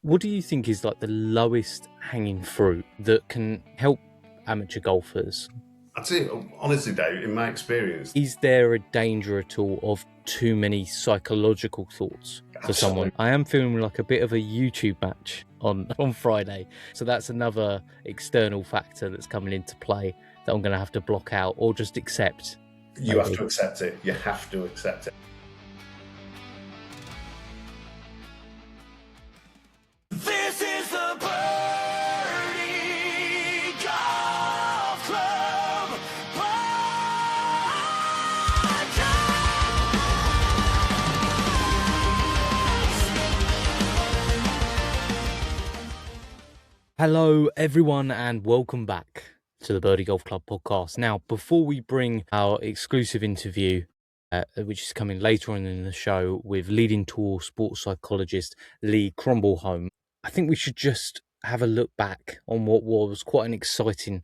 What do you think is like the lowest hanging fruit that can help amateur golfers? I'd say, honestly, Dave, in my experience, Is there a danger at all of too many psychological thoughts for someone? I am feeling like a bit of a YouTube match on Friday. So that's another external factor that's coming into play that I'm going to have to block out or just accept. You have to accept it. You have to accept it. This is the Birdie Golf Club Podcast. Hello, everyone, and welcome back to the Birdie Golf Club Podcast. Now, before we bring our exclusive interview, which is coming later on in the show with leading tour sports psychologist Lee Crombleholme, I think we should just have a look back on what was quite an exciting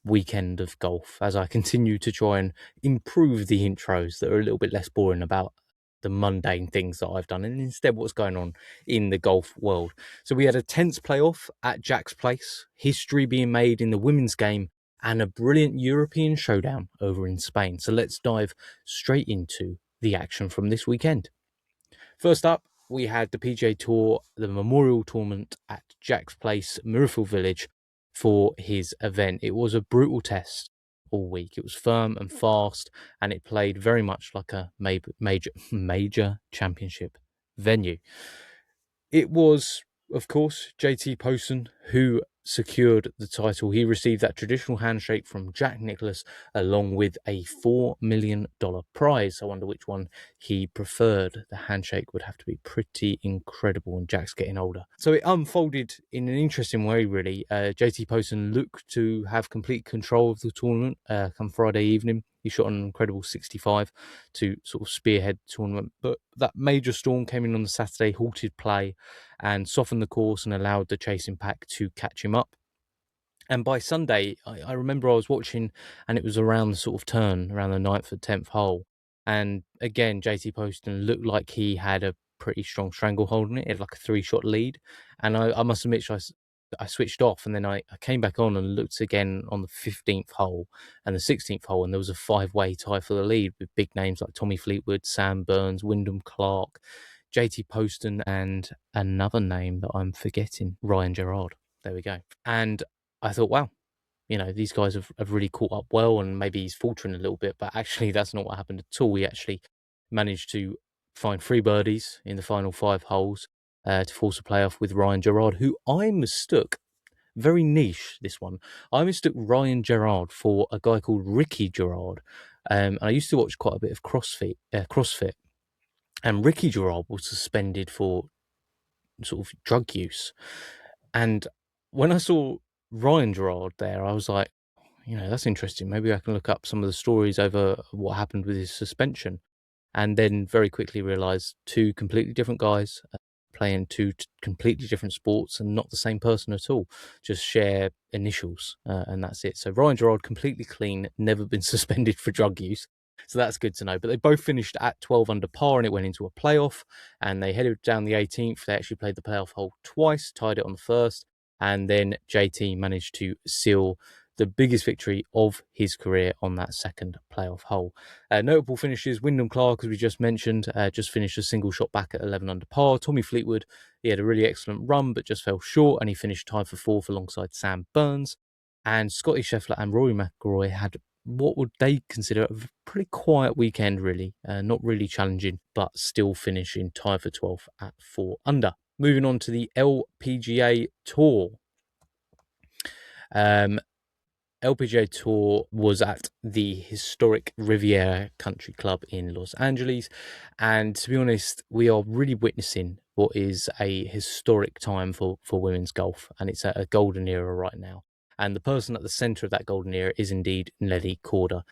weekend of golf as I continue to try and improve the intros that are a little bit less boring about the mundane things that I've done and instead what's going on in the golf world. So we had a tense playoff at Jack's Place, history being made in the women's game, and a brilliant European showdown over in Spain. So let's dive straight into the action from this weekend. First up, we had the PGA Tour, the Memorial Tournament at Jack's Place, Mirrorfield Village, for his event. It was a brutal test all week. It was firm and fast, and it played very much like a major championship venue. It was, of course, JT Poston who secured the title. He received that traditional handshake from Jack Nicklaus along with a $4 million prize. I wonder which one he preferred. The handshake would have to be pretty incredible, and Jack's getting older. So it unfolded in an interesting way, really. JT Poston looked to have complete control of the tournament come Friday evening. He shot an incredible 65 to sort of spearhead the tournament. But that major storm came in on the Saturday, halted play and softened the course and allowed the chasing pack to catch him up. And by Sunday, I remember I was watching and it was around the sort of turn, around the 9th or 10th hole. And again, JT Poston looked like he had a pretty strong stranglehold on it. He had like a 3-shot lead. And I must admit, I switched off and then I came back on and looked again on the 15th hole and the 16th hole, and there was a 5-way tie for the lead with big names like Tommy Fleetwood, Sam Burns, Wyndham Clark, JT Poston, and another name that I'm forgetting, Ryan Gerard. There we go. And I thought, wow, you know, these guys have really caught up well, and maybe he's faltering a little bit, but actually that's not what happened at all. He actually managed to find 3 birdies in the final 5 holes to force a playoff with Ryan Gerard, who I mistook, very niche, this one. I mistook Ryan Gerard for a guy called Ricky Gerard. And I used to watch quite a bit of CrossFit. And Ricky Gerard was suspended for sort of drug use. And when I saw Ryan Gerard there, I was like, you know, that's interesting. Maybe I can look up some of the stories over what happened with his suspension. And then very quickly realised 2 completely different guys playing 2 completely different sports and not the same person at all, just share initials and that's it. So Ryan Gerard, completely clean, never been suspended for drug use. So that's good to know. But they both finished at 12 under par and it went into a playoff, and they headed down the 18th. They actually played the playoff hole twice, tied it on the first, and then JT managed to seal the biggest victory of his career on that second playoff hole. Notable finishes: Wyndham Clark, as we just mentioned, just finished a single shot back at 11 under par. Tommy Fleetwood, he had a really excellent run, but just fell short, and he finished tied for 4th alongside Sam Burns. And Scotty Scheffler and Rory McIlroy had what would they consider a pretty quiet weekend, really. Not really challenging, but still finishing tied for 12th at 4 under. Moving on to the LPGA Tour. LPGA Tour was at the historic Riviera Country Club in Los Angeles. And to be honest, we are really witnessing what is a historic time for women's golf. And it's a golden era right now. And the person at the centre of that golden era is indeed Nelly Korda.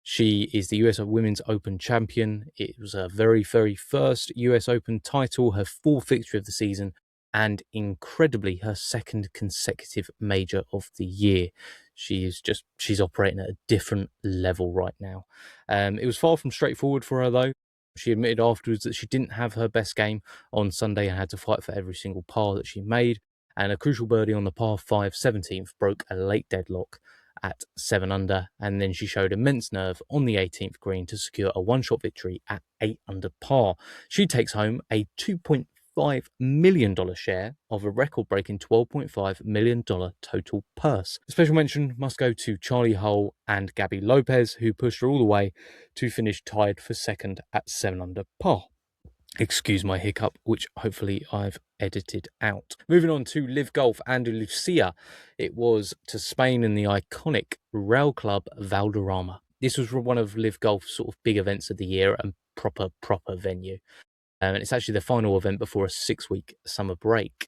She is the US Women's Open champion. It was her very, very first US Open title, her 4th victory of the season, and incredibly her 2nd consecutive major of the year. She's operating at a different level right now. It was far from straightforward for her though. She admitted afterwards that she didn't have her best game on Sunday and had to fight for every single par that she made. And a crucial birdie on the par 5 17th broke a late deadlock at 7 under. And then she showed immense nerve on the 18th green to secure a one-shot victory at 8 under par. She takes home a $2.5 million share of a record-breaking $12.5 million total purse. A special mention must go to Charlie Hull and Gabby Lopez, who pushed her all the way to finish tied for second at 7 under par. Excuse my hiccup, which hopefully I've edited out. Moving on to Live Golf, Andalusia. It was to Spain in the iconic Rail Club Valderrama. This was one of Live Golf's sort of big events of the year and proper venue. And it's actually the final event before a 6-week summer break.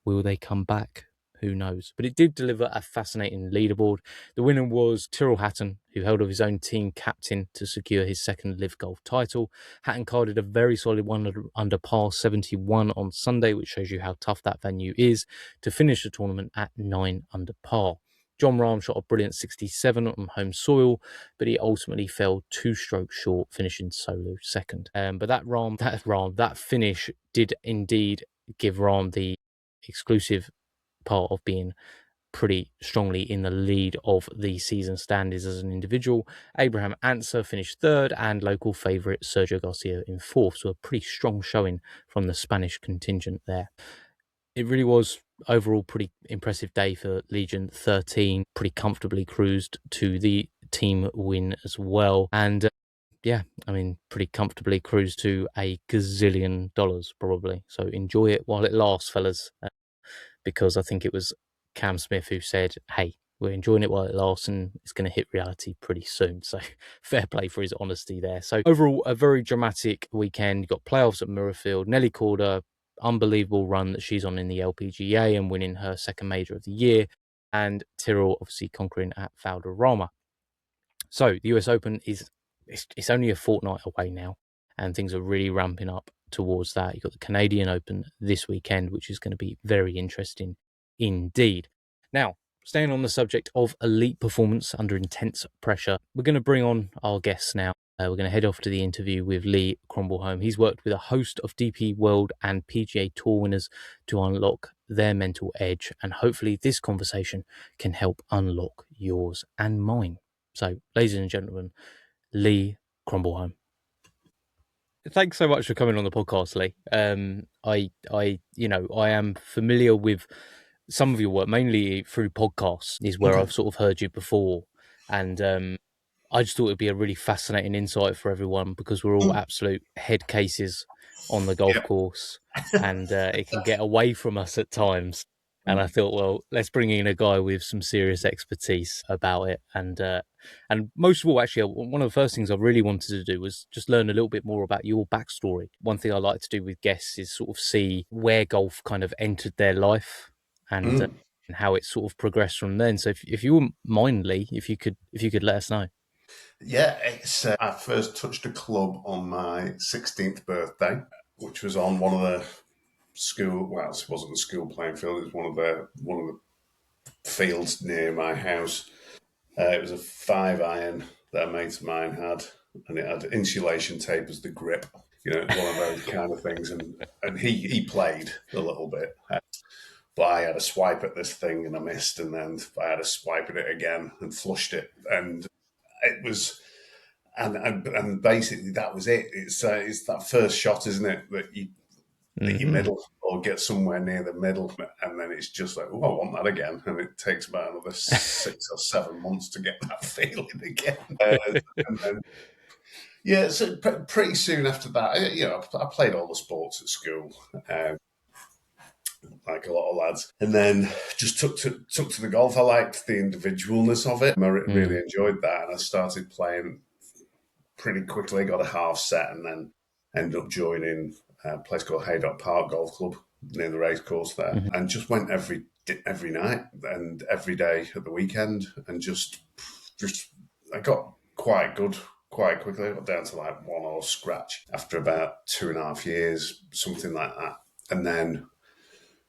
Will they come back? Who knows? But it did deliver a fascinating leaderboard. The winner was Tyrrell Hatton, who held of his own team captain to secure his second Live Golf title. Hatton carded a very solid one under par 71 on Sunday, which shows you how tough that venue is, to finish the tournament at 9 under par. John Rahm shot a brilliant 67 on home soil, but he ultimately fell 2 strokes short, finishing solo second. But that finish did indeed give Rahm the exclusive part of being pretty strongly in the lead of the season standings as an individual. Abraham Answer finished third and local favourite Sergio Garcia in fourth, so a pretty strong showing from the Spanish contingent there. It really was overall pretty impressive day for Legion 13, pretty comfortably cruised to the team win as well, and pretty comfortably cruised to $1 gazillion probably, so enjoy it while it lasts, fellas. Because I think it was Cam Smith who said, hey, we're enjoying it while it lasts and it's going to hit reality pretty soon. So fair play for his honesty there. So overall, a very dramatic weekend. You've got playoffs at Murrayfield. Nelly Korda, unbelievable run that she's on in the LPGA and winning her second major of the year. And Tyrrell obviously conquering at Valderrama. So the US Open it's only a fortnight away now, and things are really ramping up towards that. You've got the Canadian Open this weekend, which is going to be very interesting indeed. Now, staying on the subject of elite performance under intense pressure, we're going to bring on our guests now. We're going to head off to the interview with Lee Crombleholme. He's worked with a host of DP World and PGA Tour winners to unlock their mental edge, and hopefully this conversation can help unlock yours and mine. So, ladies and gentlemen, Lee Crombleholme. Thanks so much for coming on the podcast, Lee. I am familiar with some of your work, mainly through podcasts, is where I've sort of heard you before. And I just thought it'd be a really fascinating insight for everyone, because we're all absolute head cases on the golf course, and it can get away from us at times. And I thought, well, let's bring in a guy with some serious expertise about it. And most of all, actually, one of the first things I really wanted to do was just learn a little bit more about your backstory. One thing I like to do with guests is sort of see where golf kind of entered their life and how it sort of progressed from then. So if you wouldn't mind, Lee, if you could let us know. Yeah, it's I first touched a club on my 16th birthday, which was on one of the school. Well, it wasn't a school playing field. It was one of the fields near my house. It was a 5-iron that a mate of mine had, and it had insulation tape as the grip. You know, it was one of those kind of things. And he played a little bit, but I had a swipe at this thing and I missed, and then I had a swipe at it again and flushed it, and it was. And basically that was it. It's that first shot, isn't it, that you middle or get somewhere near the middle, and then it's just like, oh, I want that again, and it takes about another 6 or 7 months to get that feeling again. And then, so pretty soon after that, I played all the sports at school, like a lot of lads, and then just took to the golf. I liked the individualness of it. I really enjoyed that, and I started playing pretty quickly, got a half set, and then ended up joining a place called Haydock Park Golf Club near the racecourse there, and just went every night and every day at the weekend, and just I got quite good quite quickly. I got down to like 1 or scratch after about 2.5 years, something like that, and then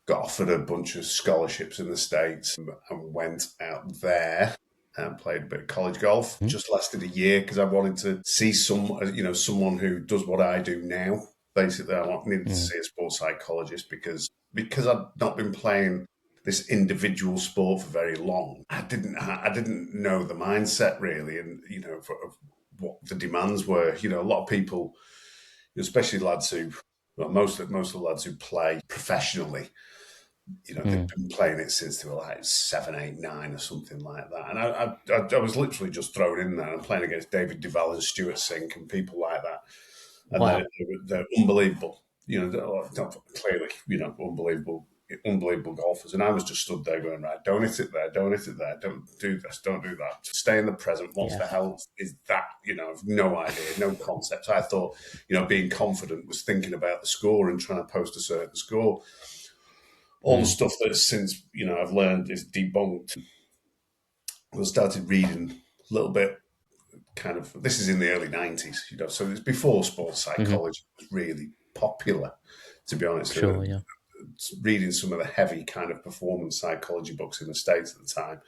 got offered a bunch of scholarships in the States and went out there. and played a bit of college golf. Just lasted a year because I wanted to see someone who does what I do now. Basically, needed to see a sports psychologist because I'd not been playing this individual sport for very long. I didn't know the mindset really, and of what the demands were. A lot of people, especially lads who, well, most of the lads who play professionally, they've been playing it since they were like 7, 8, 9 or something like that. And I was literally just thrown in there and playing against David Duval and Stuart Sink and people like that. And Wow. they're unbelievable, clearly, unbelievable golfers. And I was just stood there going, right, don't hit it there, don't hit it there, don't do this, don't do that. Stay in the present. What the hell is that? I've no idea, no concept. I thought, being confident was thinking about the score and trying to post a certain score. All the stuff that since, I've learned is debunked. I started reading a little bit, kind of, this is in the early 90s, so it's before sports psychology was really popular, to be honest. Sure, yeah. Reading some of the heavy kind of performance psychology books in the States at the time,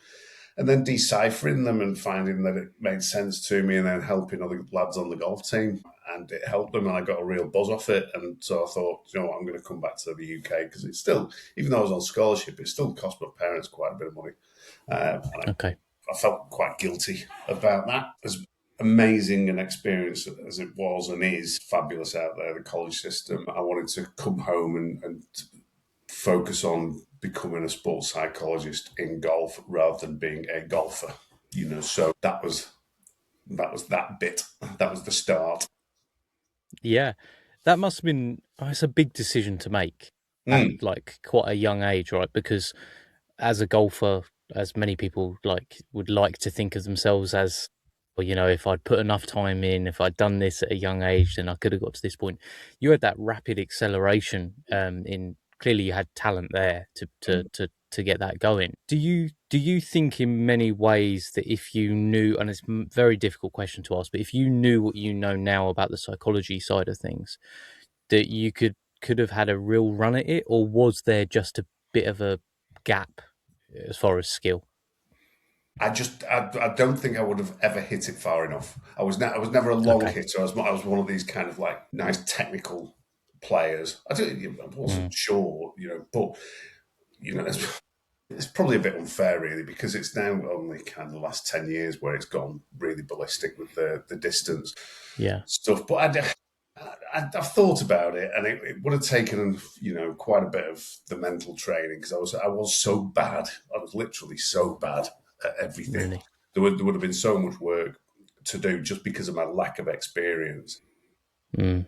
and then deciphering them and finding that it made sense to me, and then helping other lads on the golf team. And it helped them, and I got a real buzz off it. And so I thought, what, I'm going to come back to the UK because it's still, even though I was on scholarship, it still cost my parents quite a bit of money. Okay. I felt quite guilty about that. As amazing an experience as it was and is fabulous out there, the college system, I wanted to come home and focus on becoming a sports psychologist in golf rather than being a golfer. So that was that bit. That was the start. Yeah, that must have been. It's a big decision to make at like quite a young age, right? Because as a golfer, as many people would like to think of themselves as, well, if I'd put enough time in, if I'd done this at a young age, then I could have got to this point. You had that rapid acceleration. Clearly you had talent there to get that going. Do you think in many ways that if you knew, and it's a very difficult question to ask, but if you knew what you know now about the psychology side of things, that you could have had a real run at it, or was there just a bit of a gap as far as skill? I don't think I would have ever hit it far enough. I was never a long hitter. I was one of these kind of like nice technical players. I wasn't sure, but it's probably a bit unfair really, because it's now only kind of the last 10 years where it's gone really ballistic with the distance stuff. But I've thought about it, and it would have taken, quite a bit of the mental training, because I was so bad. I was literally so bad at everything. Really? There would have been so much work to do just because of my lack of experience. I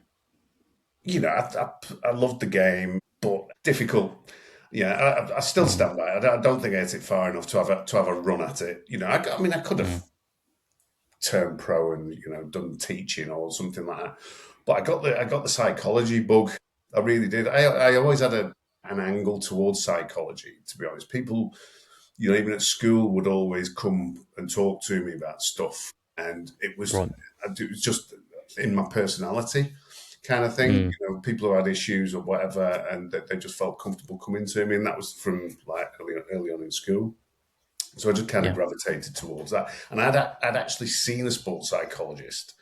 loved the game, but difficult. Yeah, I still stand by it. I don't think I hit it far enough to have a run at it. I could have turned pro and done teaching or something like that. But I got the psychology bug. I really did. I always had an angle towards psychology, to be honest. People, even at school, would always come and talk to me about stuff, and it was just in my personality kind of thing. People who had issues or whatever, and they just felt comfortable coming to me, and that was from like early on in school. So I just kind of gravitated towards that. And I'd actually seen a sports psychologist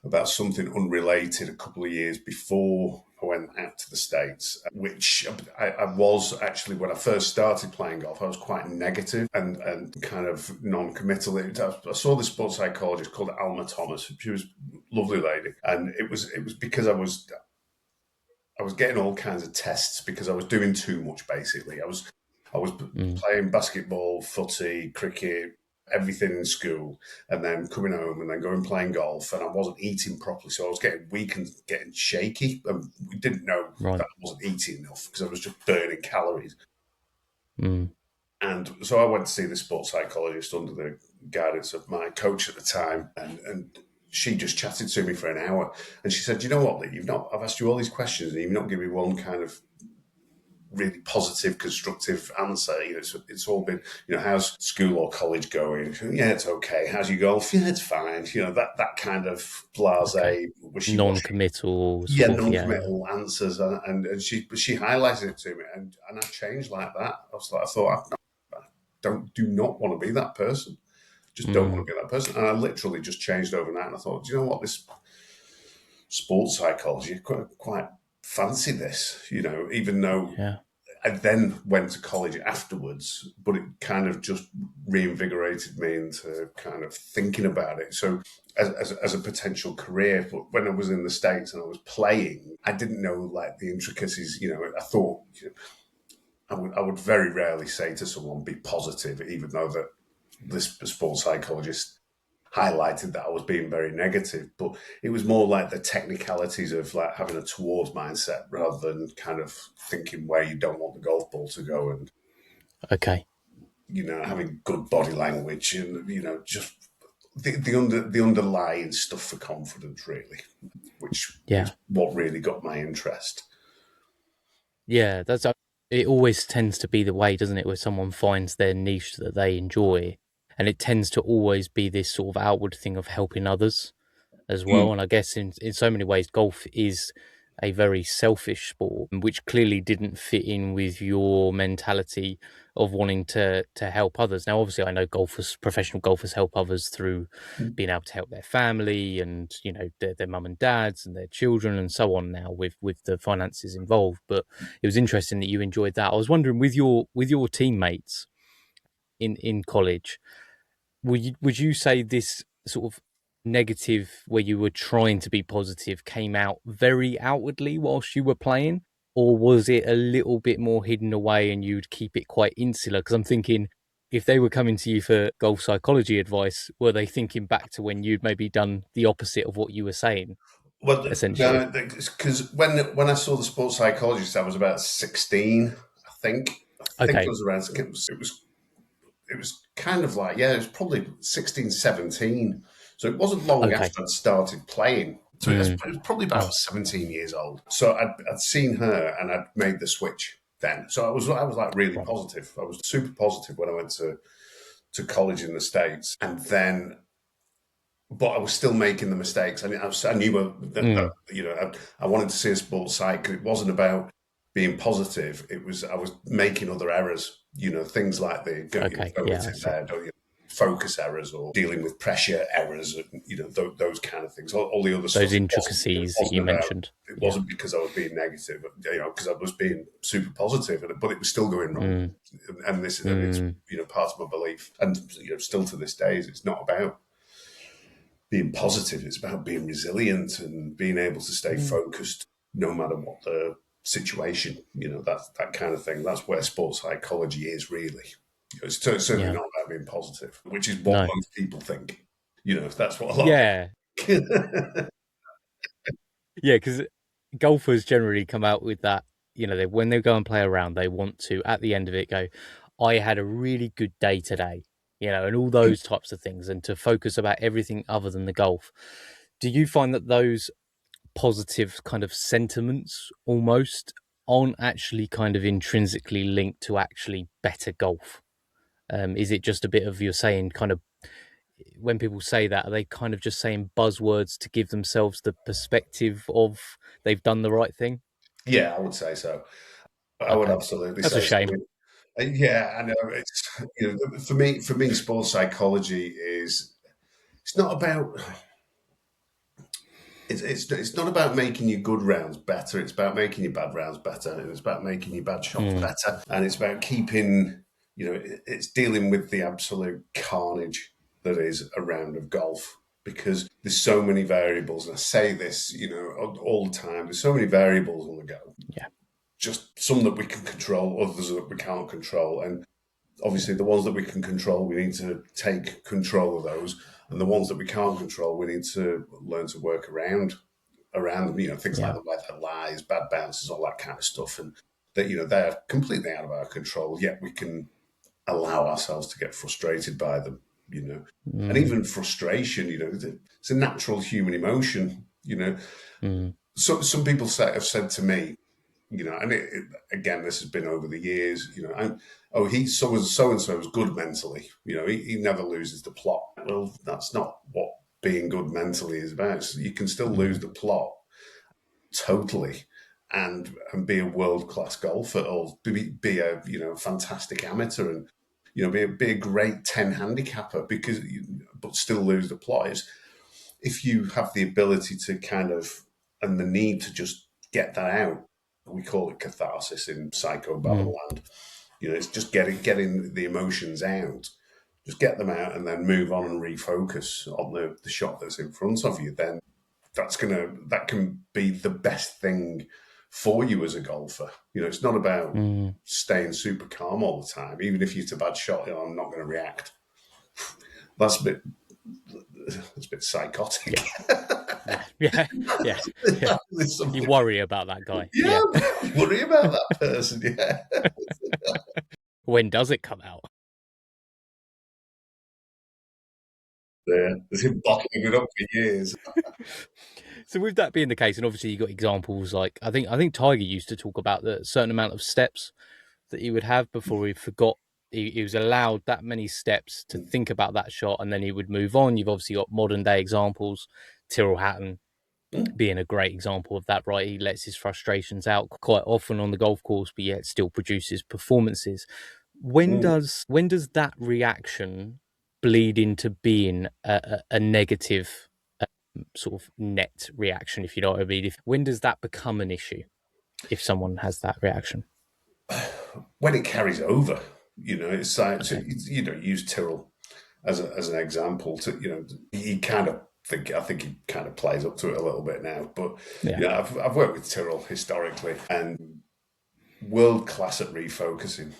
about something unrelated a couple of years before I went out to the States, which I was actually, when I first started playing golf, I was quite negative and kind of non-committal. I saw this sports psychologist called Alma Thomas. She was a lovely lady. And it was because I was getting all kinds of tests because I was doing too much, basically. I was playing basketball, footy, cricket, everything in school, and then coming home and then going playing golf, and I wasn't eating properly, so I was getting weak and getting shaky, and we didn't know that I wasn't eating enough because I was just burning calories. And so I went to see the sports psychologist under the guidance of my coach at the time, and she just chatted to me for an hour, and she said, "You know what, Lee, I've asked you all these questions and you've not given me one kind of really positive, constructive answer. It's all been, how's school or college going? Yeah, it's okay. How's your golf? Yeah, it's fine. That kind of blasé, non-committal, non-committal answers. And she highlighted it to me, and I changed like that. I thought, do not want to be that person. Just don't want to be that person. And I literally just changed overnight. And I thought, do you know what? This sports psychology, quite fancy this, even though Yeah. I then went to college afterwards, but it kind of just reinvigorated me into kind of thinking about it. So as a potential career, but when I was in the States and I was playing, I didn't know like the intricacies. I thought I would very rarely say to someone, be positive, even though that this sports psychologist highlighted that I was being very negative, but it was more like the technicalities of like having a towards mindset rather than kind of thinking where you don't want the golf ball to go, and Okay. having good body language, and just the underlying stuff for confidence, really, which Yeah. was what really got my interest. Yeah, it always tends to be the way, doesn't it, where someone finds their niche that they enjoy, and it tends to always be this sort of outward thing of helping others as well. And I guess in so many ways, golf is a very selfish sport, which clearly didn't fit in with your mentality of wanting to help others. Now, obviously, I know professional golfers help others through being able to help their family and their mum and dads and their children and so on. Now with the finances involved, but it was interesting that you enjoyed that. I was wondering with your teammates in college, would you say this sort of negative where you were trying to be positive came out very outwardly whilst you were playing, or was it a little bit more hidden away and you'd keep it quite insular? Because I'm thinking, if they were coming to you for golf psychology advice, were they thinking back to when you'd maybe done the opposite of what you were saying, Well, essentially? no, because when I saw the sports psychologist, I was about 16, I think. I think it Okay. was around. It was kind of like, it was probably 16, 17. So it wasn't long Okay. after I'd started playing. So it was probably about 17 years old. So I'd seen her and I'd made the switch then. So I was like really positive. I was super positive when I went to college in the States. And then, but I was still making the mistakes. I knew that I wanted to see a sports site because it wasn't about being positive. It was, I was making other errors, things like Okay. Yeah, I see. focus errors or dealing with pressure errors, those kind of things. All the other stuff. Those intricacies that you mentioned. It wasn't because I was being negative, because I was being super positive, but it was still going wrong. And this is, part of my belief. And, still to this day, it's not about being positive. It's about being resilient and being able to stay focused no matter what the situation, that kind of thing. That's where sports psychology is really. It's certainly not about being positive, which is what most people think. That's what a lot Yeah. Yeah, because golfers generally come out with that, when they go and play around, they want to, at the end of it, go, I had a really good day today, and all those types of things, and to focus about everything other than the golf. Do you find that those positive kind of sentiments almost aren't actually kind of intrinsically linked to actually better golf? Is it just a bit of, you're saying, kind of, when people say that, are they kind of just saying buzzwords to give themselves the perspective of they've done the right thing? Yeah, I would say so. I would absolutely That's say a shame. so. Yeah, I know. It's for me. Sports psychology is. It's not about. It's not about making your good rounds better. It's about making your bad rounds better, and it's about making your bad shots better, and it's about keeping. It's dealing with the absolute carnage that is a round of golf, because there's so many variables. And I say this, all the time. There's so many variables on the go. Yeah. Just some that we can control, others that we can't control, and obviously the ones that we can control, we need to take control of those, and the ones that we can't control, we need to learn to work around them. Things like the weather, lies, bad bounces, all that kind of stuff, and that they're completely out of our control. Yet we can allow ourselves to get frustrated by them. And even frustration, it's a natural human emotion. So some people have said to me, and again, this has been over the years, he's so and so is good mentally. He never loses the plot. Well, that's not what being good mentally is about. So you can still lose the plot totally and be a world-class golfer, or be a fantastic amateur, and be a great 10 handicapper but still lose the plot. Is if you have the ability to and the need to just get that out. We call it catharsis in psychobabble land. It's just getting the emotions out. Just get them out and then move on and refocus on the shot that's in front of you. Then that can be the best thing for you as a golfer. It's not about staying super calm all the time. Even if it's a bad shot, I'm not going to react. That's a bit psychotic. Yeah. You worry about that guy. Yeah. Worry about that person. Yeah. When does it come out? Yeah, it's been bottling it up for years. So with that being the case, and obviously you got examples like I think Tiger used to talk about the certain amount of steps that he would have before he forgot he was allowed that many steps to think about that shot, and then he would move on. You've obviously got modern day examples, Tyrrell Hatton being a great example of that, right? He lets his frustrations out quite often on the golf course, but yet still produces performances. When does that reaction bleed into being a negative sort of net reaction, if you know what I mean? When does that become an issue if someone has that reaction? When it carries over, it's like, use Tyrrell as an example to, he I think he kind of plays up to it a little bit now, but I've worked with Tyrrell historically and world class at refocusing.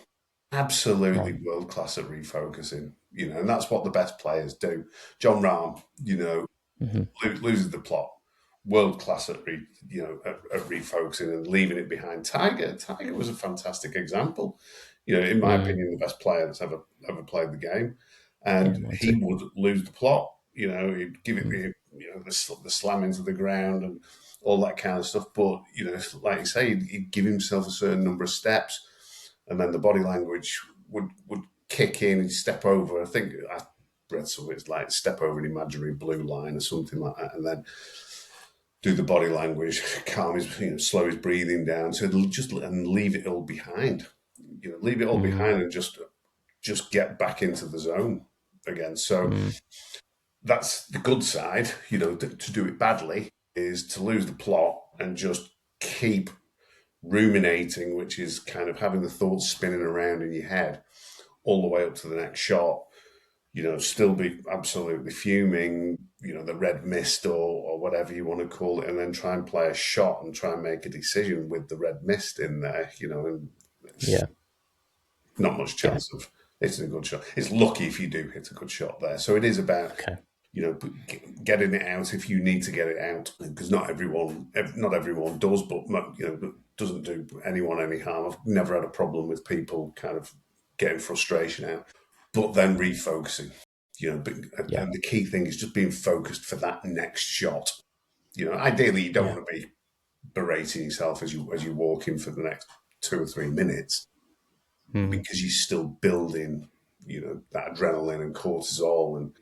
Absolutely world class at refocusing, and that's what the best players do. John Rahm, loses the plot. World class at refocusing and leaving it behind. Tiger was a fantastic example. In my opinion, the best player that's ever played the game, and he would lose the plot. He'd give it the slam into the ground and all that kind of stuff. But like you say, he'd give himself a certain number of steps. And then the body language would kick in and step over. I think I read something, it's like step over an imaginary blue line or something like that, and then do the body language, calm his, slow his breathing down, so and leave it all behind. Leave it all behind and just get back into the zone again. So that's the good side. To do it badly is to lose the plot and just keep ruminating, which is kind of having the thoughts spinning around in your head all the way up to the next shot. Still be absolutely fuming, the red mist or whatever you want to call it, and then try and play a shot and try and make a decision with the red mist in there, and not much chance of hitting a good shot. It's lucky if you do hit a good shot there. So it is about getting it out if you need to get it out, because not everyone does, but doesn't do anyone any harm. I've never had a problem with people kind of getting frustration out, but then refocusing. And the key thing is just being focused for that next shot. Ideally you don't want to be berating yourself as you walk in for the next 2 or 3 minutes, because you're still building, that adrenaline and cortisol, and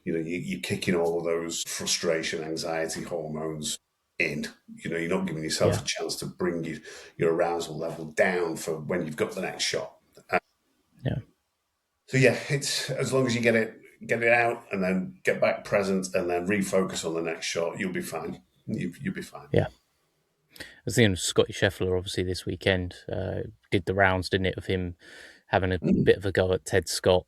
you're kicking all of those frustration, anxiety hormones in. You're not giving yourself a chance to bring your arousal level down for when you've got the next shot. So it's as long as you get it out and then get back present and then refocus on the next shot, you'll be fine. You'll be fine. Yeah. I was thinking of Scotty Scheffler, obviously, this weekend. Did the rounds, didn't it, of him having a bit of a go at Ted Scott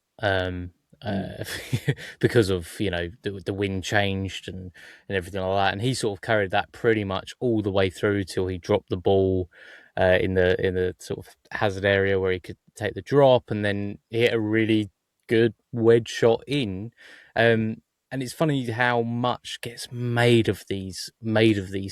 because of, the wind changed and everything like that. And he sort of carried that pretty much all the way through till he dropped the ball in the sort of hazard area where he could take the drop, and then hit a really good wedge shot in. And it's funny how much gets made of these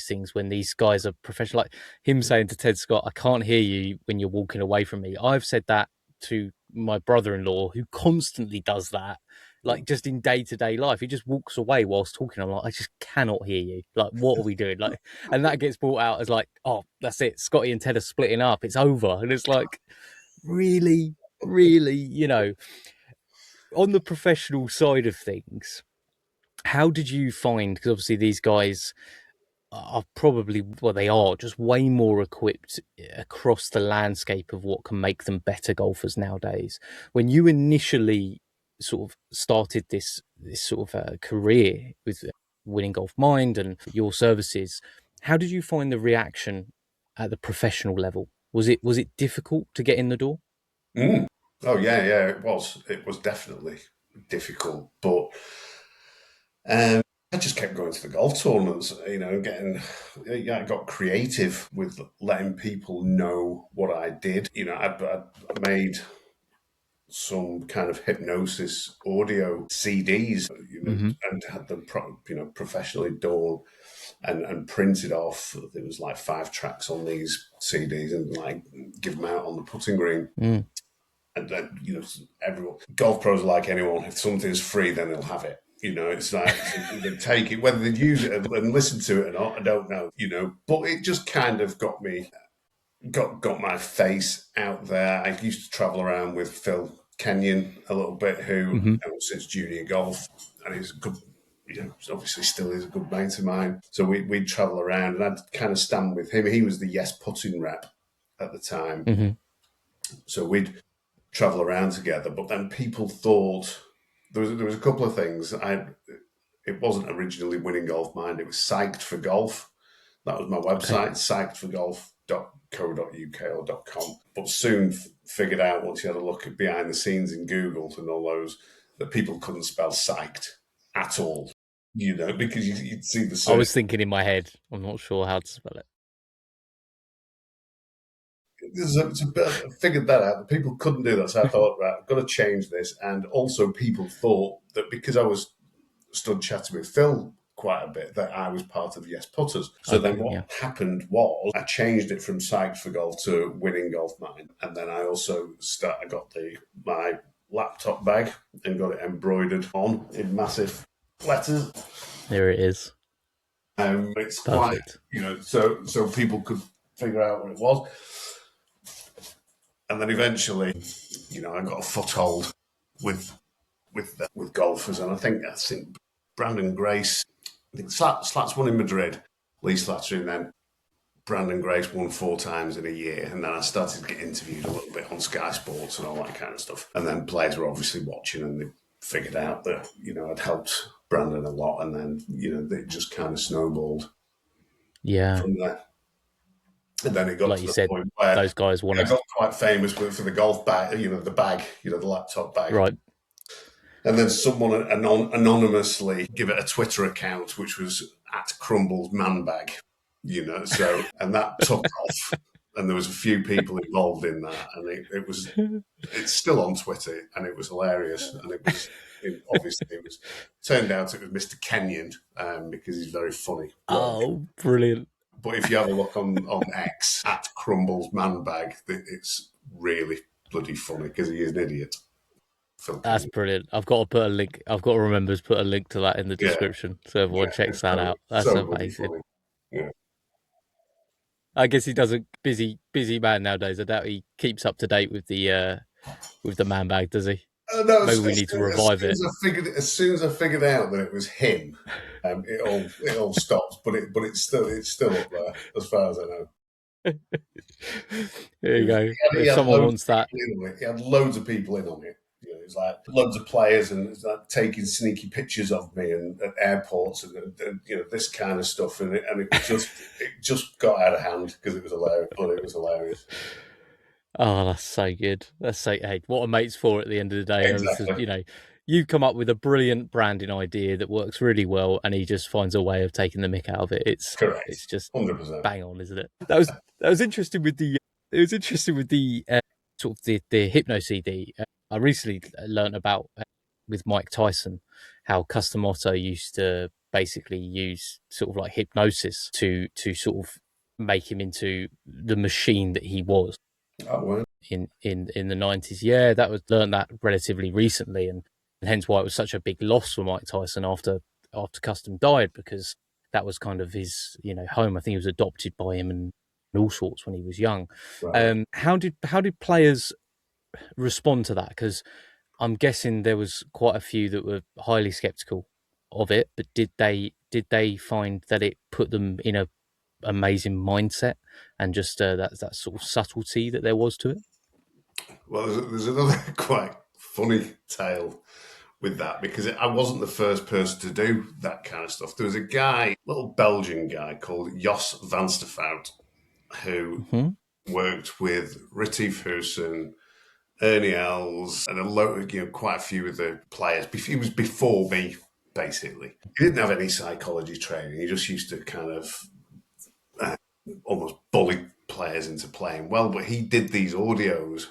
things when these guys are professional. Like him saying to Ted Scott, "I can't hear you when you're walking away from me." I've said that to my brother-in-law, who constantly does that, like just in day-to-day life. He just walks away whilst talking. I'm like, I just cannot hear you. Like, what are we doing? Like, and that gets brought out as like, oh, that's it. Scotty and Ted are splitting up. It's over. And it's like, really, on the professional side of things, how did you find, because obviously these guys, are probably, well, they are just way more equipped across the landscape of what can make them better golfers nowadays. When you initially sort of started this sort of career with Winning Golf Mind and your services, how did you find the reaction at the professional level? Was it difficult to get in the door? Oh yeah, it was. It was definitely difficult, but I just kept going to the golf tournaments. I got creative with letting people know what I did. I made some kind of hypnosis audio CDs, and had them, professionally done and printed off. There was like 5 tracks on these CDs, and like give them out on the putting green. And then, everyone, golf pros are like anyone. If something's free, then they'll have it. It's like they take it, whether they use it and listen to it or not, I don't know. But it just kind of got my face out there. I used to travel around with Phil Kenyon a little bit, who since junior golf, and he's a good, obviously still is a good mate of mine. So we'd travel around, and I'd kind of stand with him. He was the Yes Putting rep at the time, so we'd travel around together. But then people thought there was a couple of things. It wasn't originally Winning Golf Mind. It was Psyched for Golf. That was my website, psychedforgolf.co.uk or .com. But soon figured out, once you had a look at behind the scenes in Google and all those, that people couldn't spell psyched at all. Because you'd see the search. I was thinking in my head, I'm not sure how to spell it. I figured that out. People couldn't do that, so I thought, right, I've got to change this. And also, people thought that because I was stood chatting with Phil quite a bit, that I was part of Yes Putters. So then what happened was I changed it from Psyched for Golf to Winning Golf Mind, and then I also I got my laptop bag and got it embroidered on in massive letters. There it is. It's perfect. Quite, so people could figure out what it was. And then eventually, I got a foothold with golfers, and I think Brandon Grace, I think Slats won in Madrid, Lee Slattery, and then Brandon Grace won 4 times in a year, and then I started to get interviewed a little bit on Sky Sports and all that kind of stuff. And then players were obviously watching, and they figured out that I'd helped Brandon a lot, and then it just kind of snowballed. Yeah. From there. And then it got like to you the said, point where those guys want I got quite famous for the golf bag, the bag, the laptop bag. Right. And then someone anonymously give it a Twitter account, which was at Crumbles Man Bag, and that took off. And there was a few people involved in that, and it's still on Twitter, and it was hilarious. And it turned out it was Mr. Kenyon, because he's very funny. Oh, brilliant. But if you have a look on X at Crumbles Man Bag, it's really bloody funny because he is an idiot. That's brilliant. I've got to put a link. I've got to remember to put a link to that in the description so everyone checks that out. That's amazing. Yeah. I guess he does a busy man nowadays. I doubt he keeps up to date with the man bag, does he? No, maybe we need to revive it. As soon as I figured out that it was him, it all stopped. But it's still up there as far as I know. There you go. If someone wants that, he had loads of people in on it. It was like loads of players, and it's like taking sneaky pictures of me and at airports and this kind of stuff. And it just got out of hand because it was hilarious. But it was hilarious. Oh, that's so good. That's so, hey, what a mate's for at the end of the day. Exactly. You've come up with a brilliant branding idea that works really well, and he just finds a way of taking the mick out of it. It's correct. It's just 100%. bang on, isn't it? That was interesting with the. It was interesting with the sort of the Hypno CD. I recently learned about with Mike Tyson how Custom Otto used to basically use sort of like hypnosis to sort of make him into the machine that he was. Oh, wow. In the 90s. Yeah, learned that relatively recently, and hence why it was such a big loss for Mike Tyson after Custom died, because that was kind of his home. I think he was adopted by him and all sorts when he was young. Right. How did players respond to that? Because I'm guessing there was quite a few that were highly skeptical of it, but did they did they find that it put them in a amazing mindset and just that sort of subtlety that there was to it? Well, there's another quite funny tale with that, because I wasn't the first person to do that kind of stuff. There was a guy, little Belgian guy called Jos van Stefout, who worked with Retief Hussen, Ernie Els, and quite a few of the players. He was before me, basically. He didn't have any psychology training. He just used to kind of almost bully players into playing well. But he did these audios,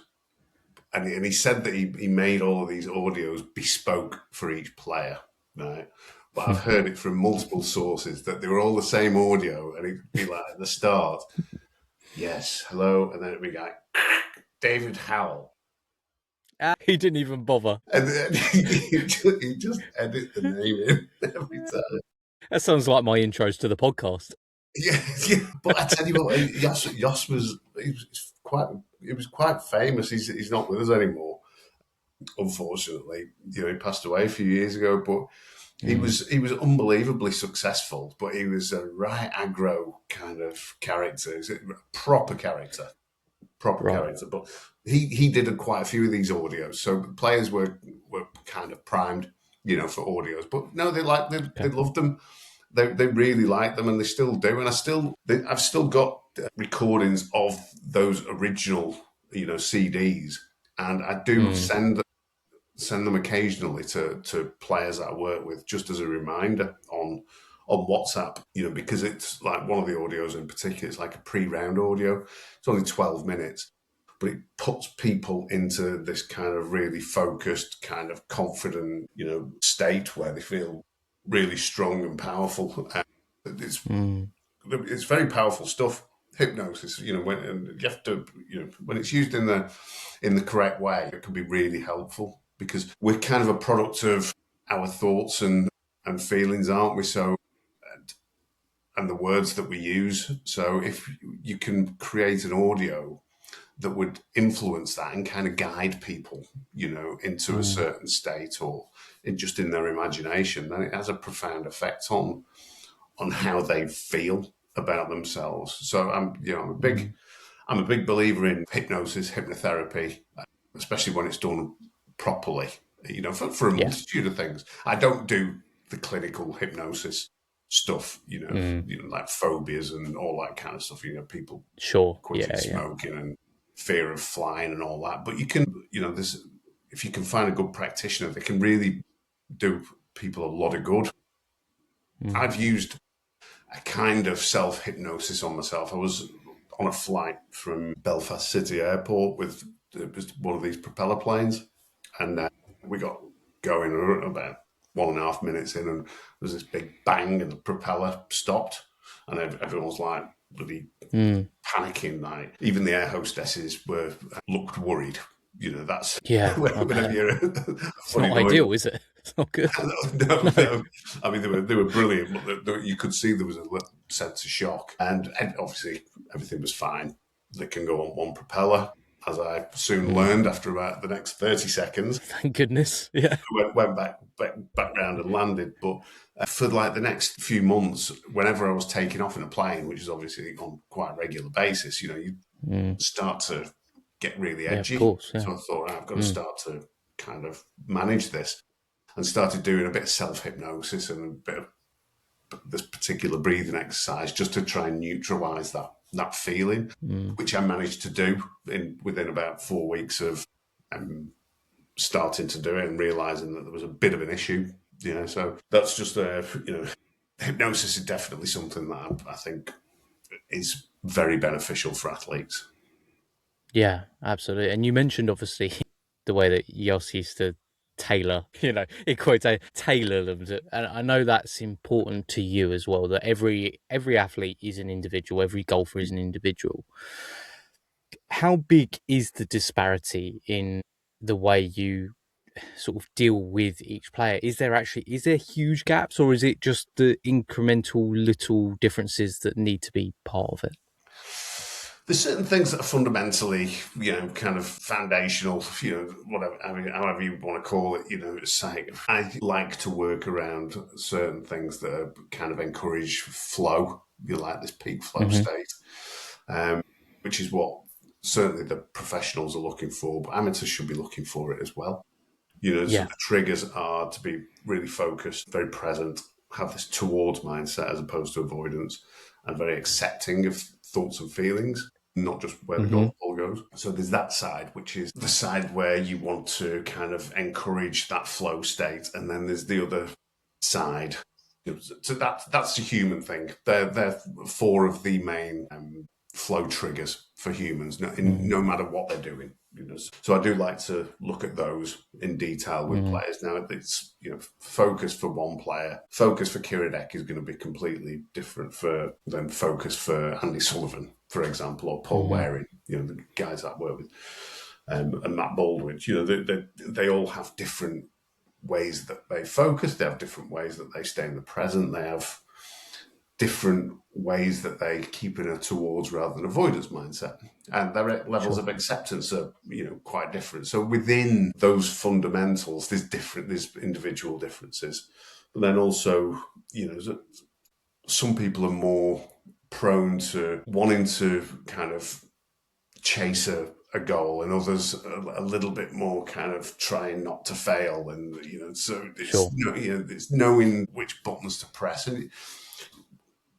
and he said that he made all of these audios bespoke for each player, right? But I've heard it from multiple sources that they were all the same audio, and it'd be like at the start, yes, hello, and then it'd be like, David Howell. He didn't even bother. And then he just edit the name in every time. That sounds like my intros to the podcast. Yeah. But I tell you what, Jos was quite famous. He's not with us anymore, unfortunately. He passed away a few years ago, but he was unbelievably successful. But he was a right aggro kind of character. He's a proper character. But he did quite a few of these audios, so players were kind of primed, for audios. But no, they loved them. They really liked them, and they still do. And I've still got recordings of those original, CDs, and I do send them occasionally to players that I work with, just as a reminder on WhatsApp, because it's like one of the audios in particular, it's like a pre-round audio. It's only 12 minutes, but it puts people into this kind of really focused, kind of confident, state where they feel really strong and powerful. And it's very powerful stuff. Hypnosis, when you have to, when it's used in the correct way, it can be really helpful, because we're kind of a product of our thoughts and feelings, aren't we? So, and the words that we use. So if you can create an audio that would influence that and kind of guide people, into a certain state or just in their imagination, then it has a profound effect on how they feel about themselves. So I'm a big believer in hypnosis, hypnotherapy, especially when it's done properly, for a multitude of things. I don't do the clinical hypnosis stuff, like phobias and all that kind of stuff, people quitting smoking and fear of flying and all that. But you can, if you can find a good practitioner, they can really do people a lot of good. I've used a kind of self-hypnosis on myself. I was on a flight from Belfast City Airport with one of these propeller planes, and we got going about 1.5 minutes in, and there was this big bang, and the propeller stopped, and everyone was like bloody panicking. Like even the air hostesses looked worried. That's whenever you're it's not ideal, is it? It's not good. No. I mean, they were brilliant, but you could see there was a sense of shock, and obviously everything was fine. They can go on one propeller, as I soon learned after about the next 30 seconds. Thank goodness. Yeah. Went back round and landed. But for like the next few months, whenever I was taking off in a plane, which is obviously on quite a regular basis, you start to get really edgy. Yeah, of course, yeah. So I thought, I've got to start to kind of manage this, and started doing a bit of self-hypnosis and a bit of this particular breathing exercise just to try and neutralise that feeling, which I managed to do within about 4 weeks of starting to do it and realising that there was a bit of an issue. So that's just hypnosis is definitely something that I think is very beneficial for athletes. Yeah, absolutely. And you mentioned obviously the way that Jos used to tailor, in quotes, tailor them to, and I know that's important to you as well, that every athlete is an individual, every golfer is an individual. How big is the disparity in the way you sort of deal with each player? Is there huge gaps, or is it just the incremental little differences that need to be part of it? There's certain things that are fundamentally, kind of foundational, whatever, however you want to call it, it's like I like to work around certain things that are kind of encourage flow. You like this peak flow state, which is what certainly the professionals are looking for, but amateurs should be looking for it as well. So the triggers are to be really focused, very present, have this towards mindset as opposed to avoidance, and very accepting of thoughts and feelings, not just where the golf ball goes. So there's that side, which is the side where you want to kind of encourage that flow state. And then there's the other side. So that's a human thing. They're four of the main flow triggers for humans, no matter what they're doing. So I do like to look at those in detail with players. Now it's focus for one player, focus for Kiradek is going to be completely different than focus for Andy Sullivan, for example, or Paul Waring. The guys that I work with, and Matt Baldwin. They all have different ways that they focus. They have different ways that they stay in the present. They have different ways that they keep in a towards rather than avoidance mindset, and their levels of acceptance are quite different. So within those fundamentals, there's individual differences, but then also some people are more prone to wanting to kind of chase a goal, and others a little bit more kind of trying not to fail, and so it's knowing which buttons to press. And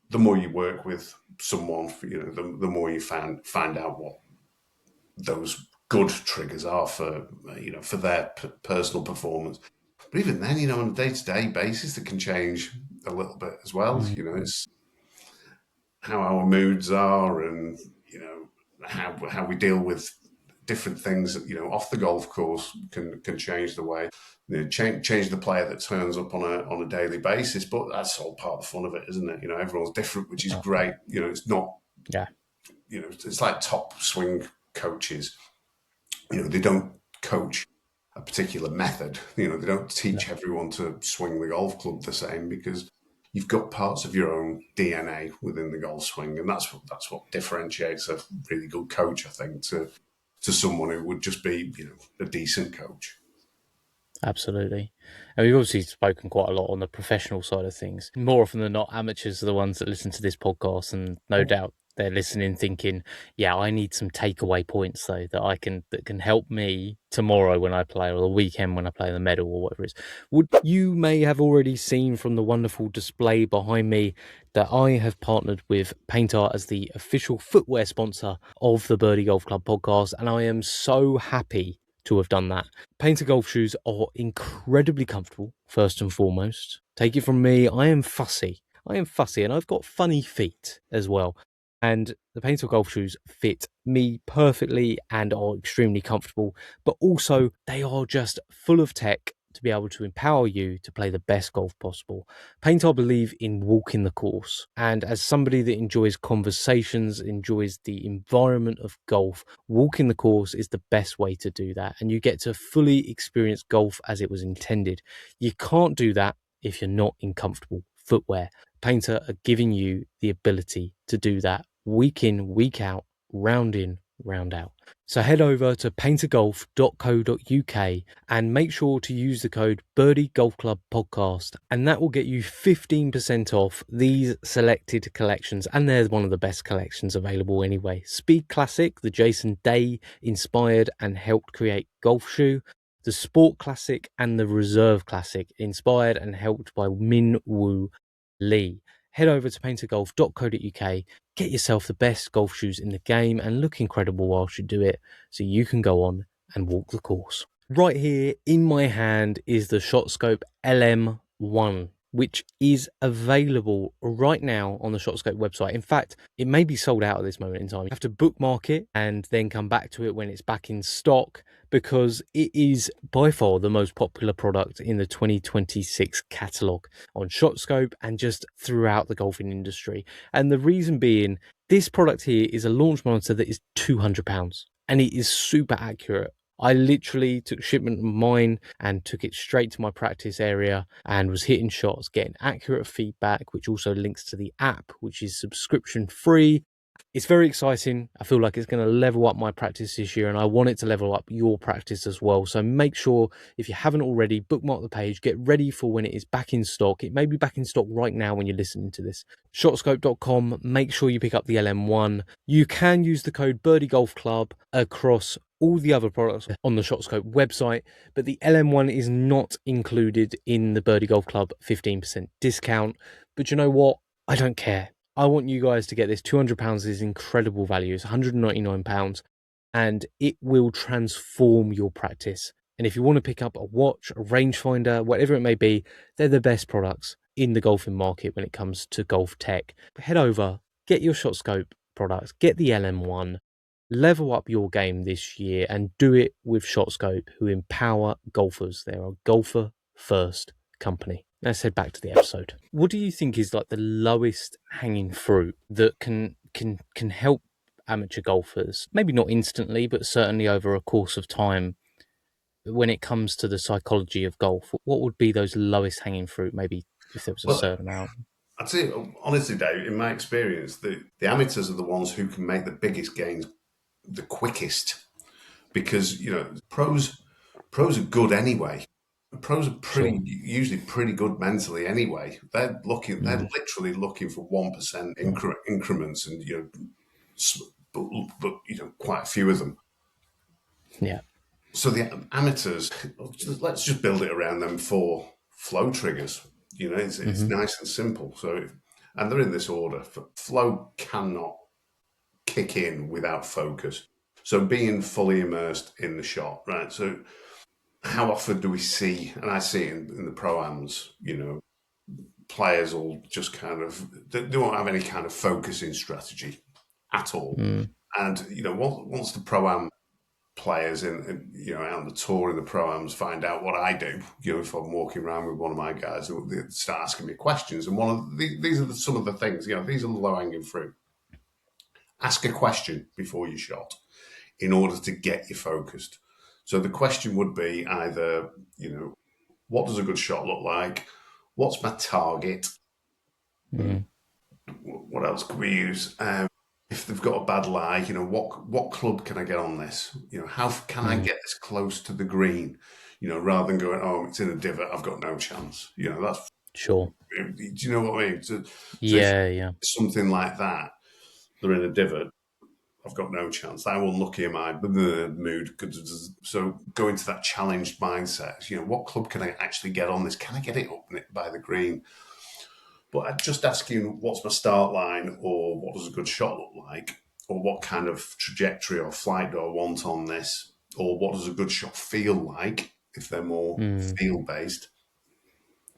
the more you work with someone, the more you find out what those good triggers are for their personal performance. But even then, on a day-to-day basis, that can change a little bit as well. It's how our moods are, and how we deal with different things. Off the golf course can change the way. Change the player that turns up on a daily basis, but that's all part of the fun of it, isn't it? Everyone's different, which is great. It's not. Yeah. It's like top swing coaches. They don't coach a particular method. They don't teach everyone to swing the golf club the same, because you've got parts of your own DNA within the golf swing, and that's what differentiates a really good coach, I think, to someone who would just be a decent coach. Absolutely. And we've obviously spoken quite a lot on the professional side of things. More often than not, amateurs are the ones that listen to this podcast, and no doubt they're listening thinking, yeah, I need some takeaway points though that can help me tomorrow when I play, or the weekend when I play the medal, or whatever it is. You may have already seen from the wonderful display behind me that I have partnered with Paint Art as the official footwear sponsor of the Birdie Golf Club podcast, and I am so happy to have done that. Painter golf shoes are incredibly comfortable, first and foremost. Take it from me, I am fussy, and I've got funny feet as well. And the Painter golf shoes fit me perfectly and are extremely comfortable, but also they are just full of tech to be able to empower you to play the best golf possible. Paint Art believe in walking the course, and as somebody that enjoys conversations, enjoys the environment of golf, walking the course is the best way to do that, and you get to fully experience golf as it was intended. You can't do that if you're not in comfortable footwear. Painter are giving you the ability to do that week in, week out, round in, round out. So head over to paintergolf.co.uk and make sure to use the code Birdie Golf Club Podcast, and that will get you 15% off these selected collections, and they're one of the best collections available anyway. Speed Classic, the Jason Day inspired and helped create golf shoe. The Sport Classic and the Reserve Classic, inspired and helped by Min Woo Lee. Head over to paintergolf.co.uk, get yourself the best golf shoes in the game, and look incredible whilst you do it, so you can go on and walk the course. Right here in my hand is the ShotScope LM1, which is available right now on the ShotScope website. In fact, it may be sold out at this moment in time. You have to bookmark it and then come back to it when it's back in stock, because it is by far the most popular product in the 2026 catalogue on ShotScope and just throughout the golfing industry. And the reason being, this product here is a launch monitor that is £200, and it is super accurate. I literally took shipment of mine and took it straight to my practice area and was hitting shots, getting accurate feedback, which also links to the app, which is subscription free. It's very exciting. I feel like it's going to level up my practice this year, and I want it to level up your practice as well. So make sure, if you haven't already, bookmark the page, get ready for when it is back in stock. It may be back in stock right now when you're listening to this. Shotscope.com, make sure you pick up the LM1. You can use the code Birdie Golf Club across all the other products on the Shotscope website, but the LM1 is not included in the Birdie Golf Club 15% discount. But you know what? I don't care. I want you guys to get this. £200 is incredible value. It's £199, and it will transform your practice. And if you want to pick up a watch, a rangefinder, whatever it may be, they're the best products in the golfing market when it comes to golf tech. Head over, get your ShotScope products, get the LM1, level up your game this year, and do it with ShotScope, who empower golfers. They're a golfer first company. Let's head back to the episode. What do you think is like the lowest hanging fruit that can help amateur golfers? Maybe not instantly, but certainly over a course of time. When it comes to the psychology of golf, what would be those lowest hanging fruit? Maybe if there was a certain amount. I'd say, honestly, Dave, in my experience, the amateurs are the ones who can make the biggest gains the quickest, because pros are good anyway. Pros are usually pretty good mentally anyway. They're literally looking for 1% increments, and but quite a few of them. Yeah. So the amateurs, let's just build it around them 4 flow triggers. It's nice and simple. So, and they're in this order. Flow cannot kick in without focus. So being fully immersed in the shot, right? So how often do we see, and I see it in the pro-ams, players will just kind of, they won't have any kind of focusing strategy at all. And, once the pro-am players in out on the tour in the pro-ams find out what I do, if I'm walking around with one of my guys, they start asking me questions. And these are some of the things, these are the low-hanging fruit. Ask a question before you shot in order to get you focused. So the question would be either, what does a good shot look like? What's my target? What else can we use? If they've got a bad lie, what club can I get on this? How can I get this close to the green? Rather than going, oh, it's in a divot, I've got no chance. That's sure. Do you know what I mean? So yeah. Something like that. They're in a divot. I've got no chance. That unlucky am I? The mood. So go into that challenged mindset. What club can I actually get on this? Can I get it up by the green? But just asking, what's my start line, or what does a good shot look like, or what kind of trajectory or flight do I want on this, or what does a good shot feel like if they're more feel based?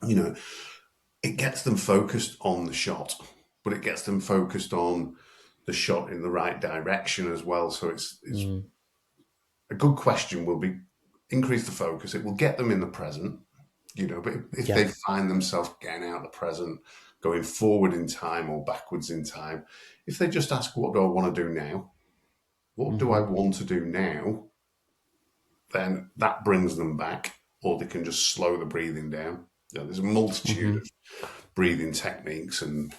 It gets them focused on the shot, but it gets them focused on the shot in the right direction as well. So it's a good question will be increase the focus. It will get them in the present, but if they find themselves getting out of the present, going forward in time or backwards in time, if they just ask, what do I want to do now? What do I want to do now? Then that brings them back, or they can just slow the breathing down. There's a multitude of breathing techniques and,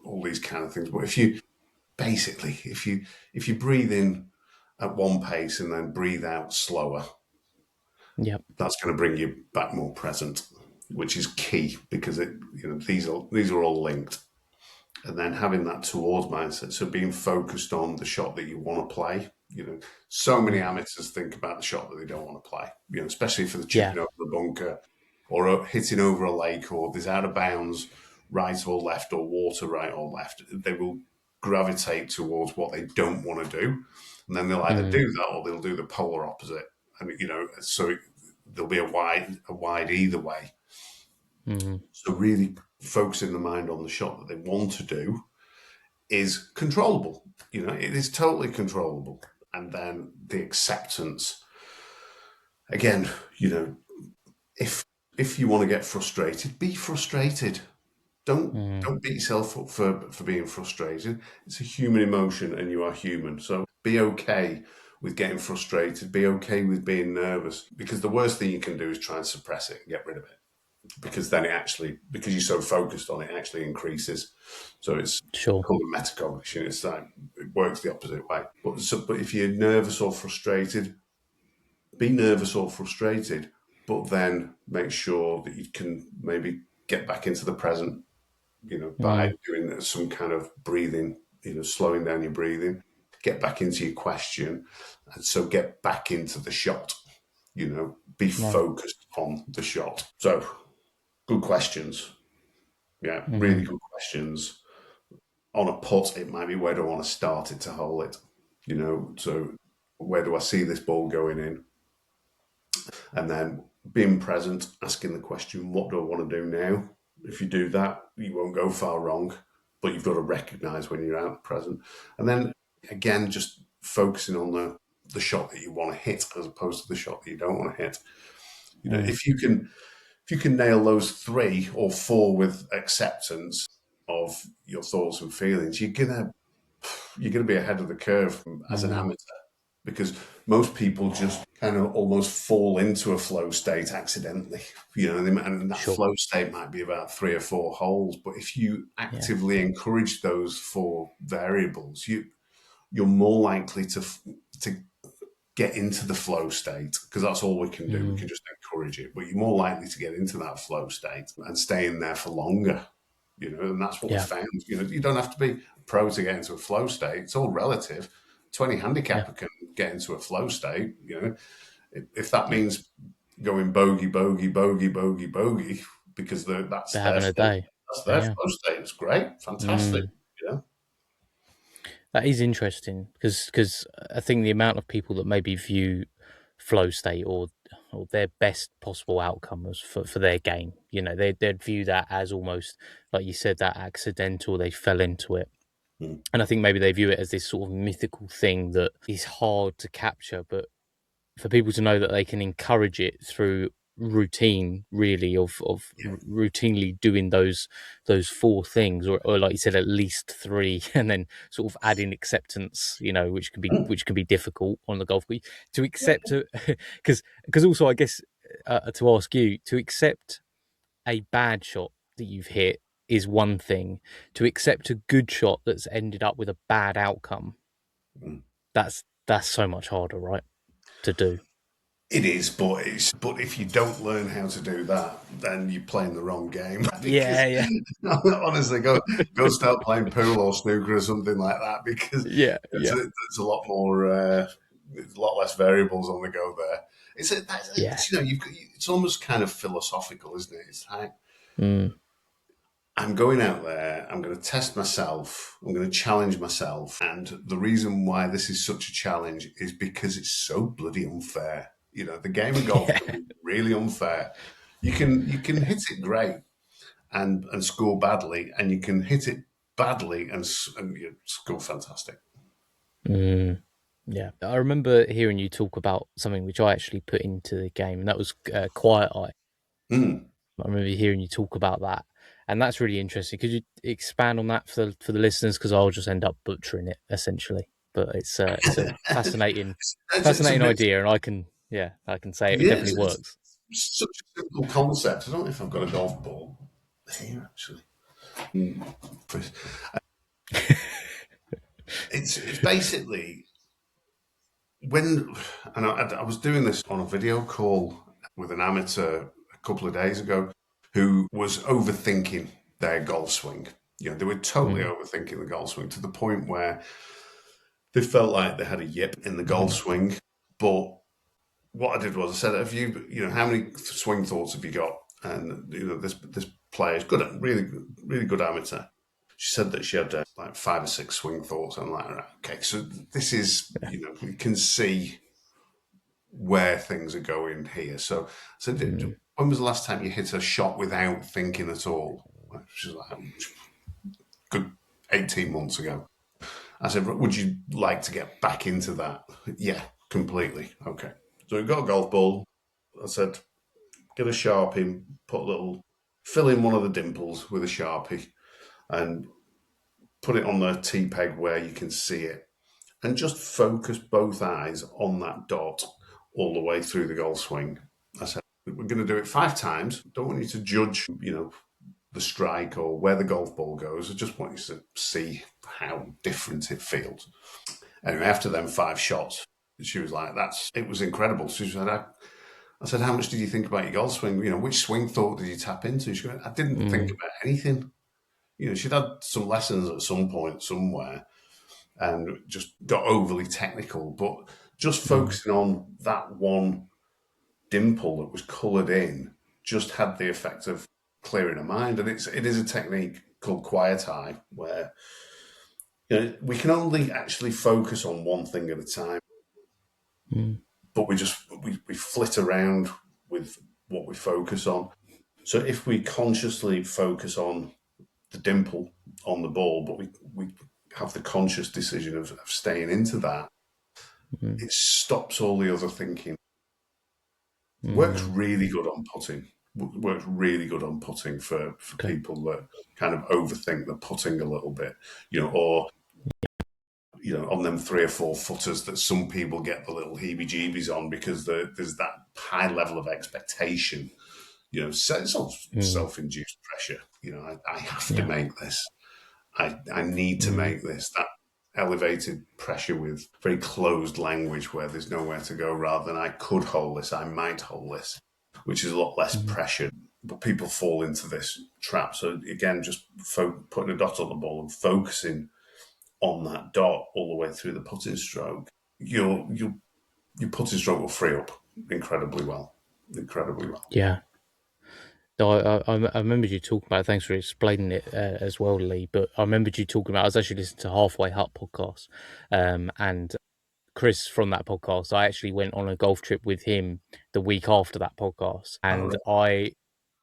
all these kind of things. But if you breathe in at one pace and then breathe out slower, that's going to bring you back more present, which is key, because these are all linked. And then having that towards mindset, so being focused on the shot that you want to play. So many amateurs think about the shot that they don't want to play. Especially for the chipping over the bunker, or hitting over a lake, or there's out of bounds right or left, or water right or left. They will gravitate towards what they don't want to do, and then they'll either do that or they'll do the polar opposite. And so there'll be a wide either way. So really focusing the mind on the shot that they want to do is controllable. It is totally controllable. And then the acceptance, again, if you want to get frustrated, be frustrated. Don't beat yourself up for being frustrated. It's a human emotion, and you are human. So be okay with getting frustrated. Be okay with being nervous, because the worst thing you can do is try and suppress it and get rid of it. because then because you're so focused on it, it actually increases. So it's Sure. called metacognition. It's like it works the opposite way. But if you're nervous or frustrated, be nervous or frustrated, but then make sure that you can maybe get back into the present, by doing some kind of breathing, slowing down your breathing, get back into your question. And so get back into the shot, be Right. focused on the shot. So good questions. Yeah, really Mm-hmm. good questions. On a putt, it might be, where do I want to start it to hole it? So where do I see this ball going in? And then being present, asking the question, what do I want to do now? If you do that, you won't go far wrong, but you've got to recognize when you're out present. And then again, just focusing on the shot that you want to hit as opposed to the shot that you don't want to hit. If you can nail those 3 or 4 with acceptance of your thoughts and feelings, you're gonna be ahead of the curve as an amateur, because most people just kind of almost fall into a flow state accidentally, and that Sure. flow state might be about 3 or 4 holes. But if you Yeah. actively encourage those 4 variables, you're more likely to get into the flow state, because that's all we can do. We can just encourage it, but you're more likely to get into that flow state and stay in there for longer. And that's what we Yeah. found. You don't have to be a pro to get into a flow state. It's all relative. 20 Yeah. handicapper can get into a flow state. If that means going bogey, bogey, bogey, bogey, bogey, because that's They're their having a state. day. That's their Yeah. flow state. It's great, fantastic. Mm. That is interesting because I think the amount of people that maybe view flow state or their best possible outcome as for their game, they'd view that as almost, like you said, that accidental, they fell into it. Mm. And I think maybe they view it as this sort of mythical thing that is hard to capture, but for people to know that they can encourage it through routine, really, of Yeah. routinely doing those 4 things, or like you said, at least 3, and then sort of adding acceptance, Mm. which can be difficult on the golf course to accept, because also I guess, to ask you to accept a bad shot that you've hit is one thing. To accept a good shot that's ended up with a bad outcome, Mm. that's so much harder, right, to do. It is, but if you don't learn how to do that, then you're playing the wrong game. Because Yeah, yeah, honestly, go start playing pool or snooker or something like that, because yeah, yeah, there's a lot more, there's a lot less variables on the go there. yeah. It's almost kind of philosophical, isn't it? It's like, Mm. I'm going out there, I'm going to test myself, I'm going to challenge myself. And the reason why this is such a challenge is because it's so bloody unfair. The game of golf Yeah. can be really unfair. You can hit it great and score badly, and you can hit it badly and you score fantastic. Mm. Yeah. I remember hearing you talk about something which I actually put into the game, and that was Quiet Eye. Mm. I remember hearing you talk about that, and that's really interesting. Could you expand on that for the listeners? Because I'll just end up butchering it essentially. But it's a fascinating It's a bit, idea, and I can say it yeah, definitely works. it's such a simple concept. I don't know if I've got a golf ball here, actually. It's basically when, and I was doing this on a video call with an amateur a couple of days ago who was overthinking their golf swing. They were totally Mm. overthinking the golf swing to the point where they felt like they had a yip in the golf swing. But what I did was I said, how many swing thoughts have you got? And this player is good, really, really good amateur. She said that she had like 5 or 6 swing thoughts. I'm like, right, okay, so this is, we can see where things are going here. So Mm. when was the last time you hit a shot without thinking at all? She's like, good 18 months ago. I said, would you like to get back into that? Yeah, completely. Okay. So we got a golf ball. I said, get a Sharpie, fill in one of the dimples with a Sharpie and put it on the tee peg where you can see it. And just focus both eyes on that dot all the way through the golf swing. I said, We're going to do it 5 times. Don't want you to judge, the strike or where the golf ball goes. I just want you to see how different it feels. Anyway, after them 5 shots, she was like, it was incredible. She said, I said, how much did you think about your golf swing? Which swing thought did you tap into? She went, I didn't think about anything. She'd had some lessons at some point somewhere and just got overly technical, but just focusing on that one dimple that was coloured in just had the effect of clearing her mind. And it is a technique called quiet eye where we can only actually focus on one thing at a time, but we flit around with what we focus on. So if we consciously focus on the dimple on the ball, but we have the conscious decision of staying into that, it stops all the other thinking. Works really good on putting. Works really good on putting for people that kind of overthink the putting a little bit, or on them 3 or 4 footers that some people get the little heebie-jeebies on because there's that high level of expectation. It's all self-induced pressure. I have to make this. I need to make this. That elevated pressure with very closed language where there's nowhere to go, rather than I could hold this, I might hold this, which is a lot less pressure. But people fall into this trap. So again, just putting a dot on the ball and focusing on that dot all the way through the putting stroke, your putting stroke will free up incredibly well. Yeah. No, I remember you talking about it. Thanks for explaining it as well, Lee. But I remembered you talking about, I was actually listening to Halfway Hut podcast, and Chris from that podcast, I actually went on a golf trip with him the week after that podcast, and I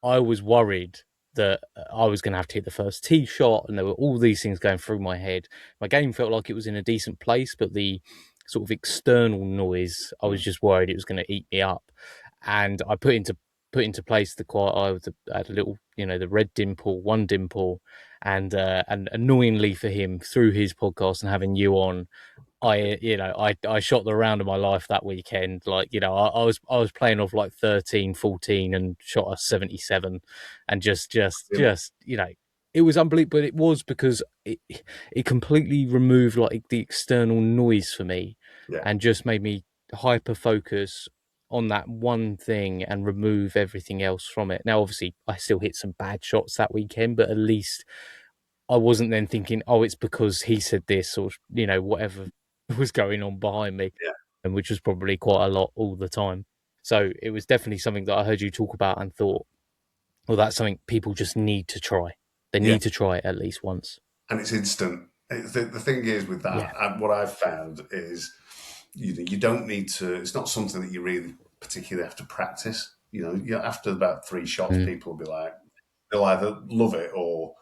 was worried that I was going to have to hit the first tee shot, and there were all these things going through my head. My game felt like it was in a decent place, but the sort of external noise, I was just worried it was going to eat me up. And I put into place the quiet eye with had a little, the red dimple, one dimple, and annoyingly for him, through his podcast and having you on, I shot the round of my life that weekend. Like, I was playing off like 13, 14 and shot a 77, and just it was unbelievable. But it was because it completely removed like the external noise for me, and just made me hyper focus on that one thing and remove everything else from it. Now, obviously, I still hit some bad shots that weekend, but at least I wasn't then thinking, oh, it's because he said this, or whatever was going on behind me, and which was probably quite a lot all the time. So it was definitely something that I heard you talk about and thought, well, that's something people just need to try. They need to try it at least once. And it's instant. The thing is with that, what I've found is you don't need to, it's not something that you really particularly have to practice. After about 3 shots, people will be like, they'll either love it, or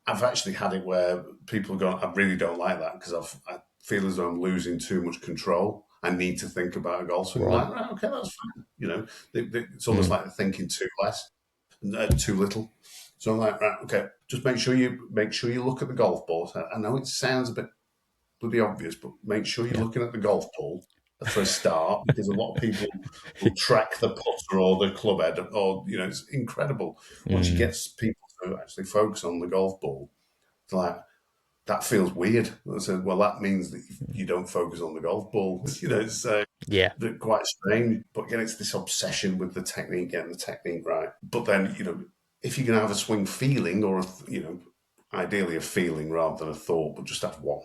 I've actually had it where people go, I really don't like that because I feel as though I'm losing too much control. I need to think about a golf swing. Right. Like, okay, that's fine. It's almost like they're thinking too little. So I'm like, right, okay, just make sure you look at the golf ball. I know it sounds a bit bloody obvious, but make sure you're looking at the golf ball for a start, because a lot of people will track the putter or the club head, or it's incredible once you get people to actually focus on the golf ball. It's like, that feels weird. I said, well, that means that you don't focus on the golf ball. It's quite strange. But again, it's this obsession with the technique, getting the technique right. But then, if you're going to have a swing feeling, or ideally a feeling rather than a thought, but just have one.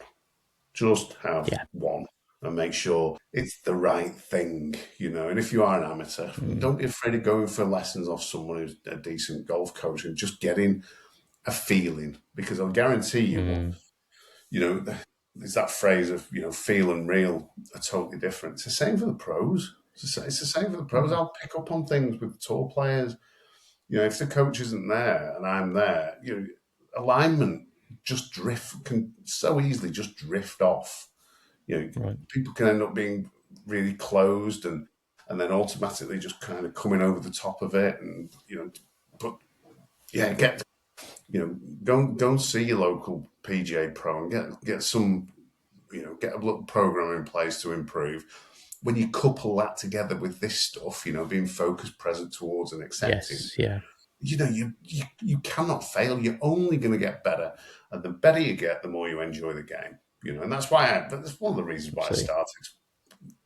Just have one, and make sure it's the right thing, And if you are an amateur, don't be afraid of going for lessons off someone who's a decent golf coach and just getting a feeling, because I'll guarantee you, there's that phrase of, feel and real are totally different. It's the same for the pros. It's the same for the pros. I'll pick up on things with tour players. If the coach isn't there and I'm there, alignment can so easily just drift off. People can end up being really closed and then automatically just kind of coming over the top of it, and go and see your local PGA pro and get some get a little program in place to improve. when you couple that together with this stuff, being focused, present towards, and accepting, Yes, yeah, you cannot fail. You're only going to get better, and the better you get, the more you enjoy the game. And that's that's one of the reasons why absolutely. I started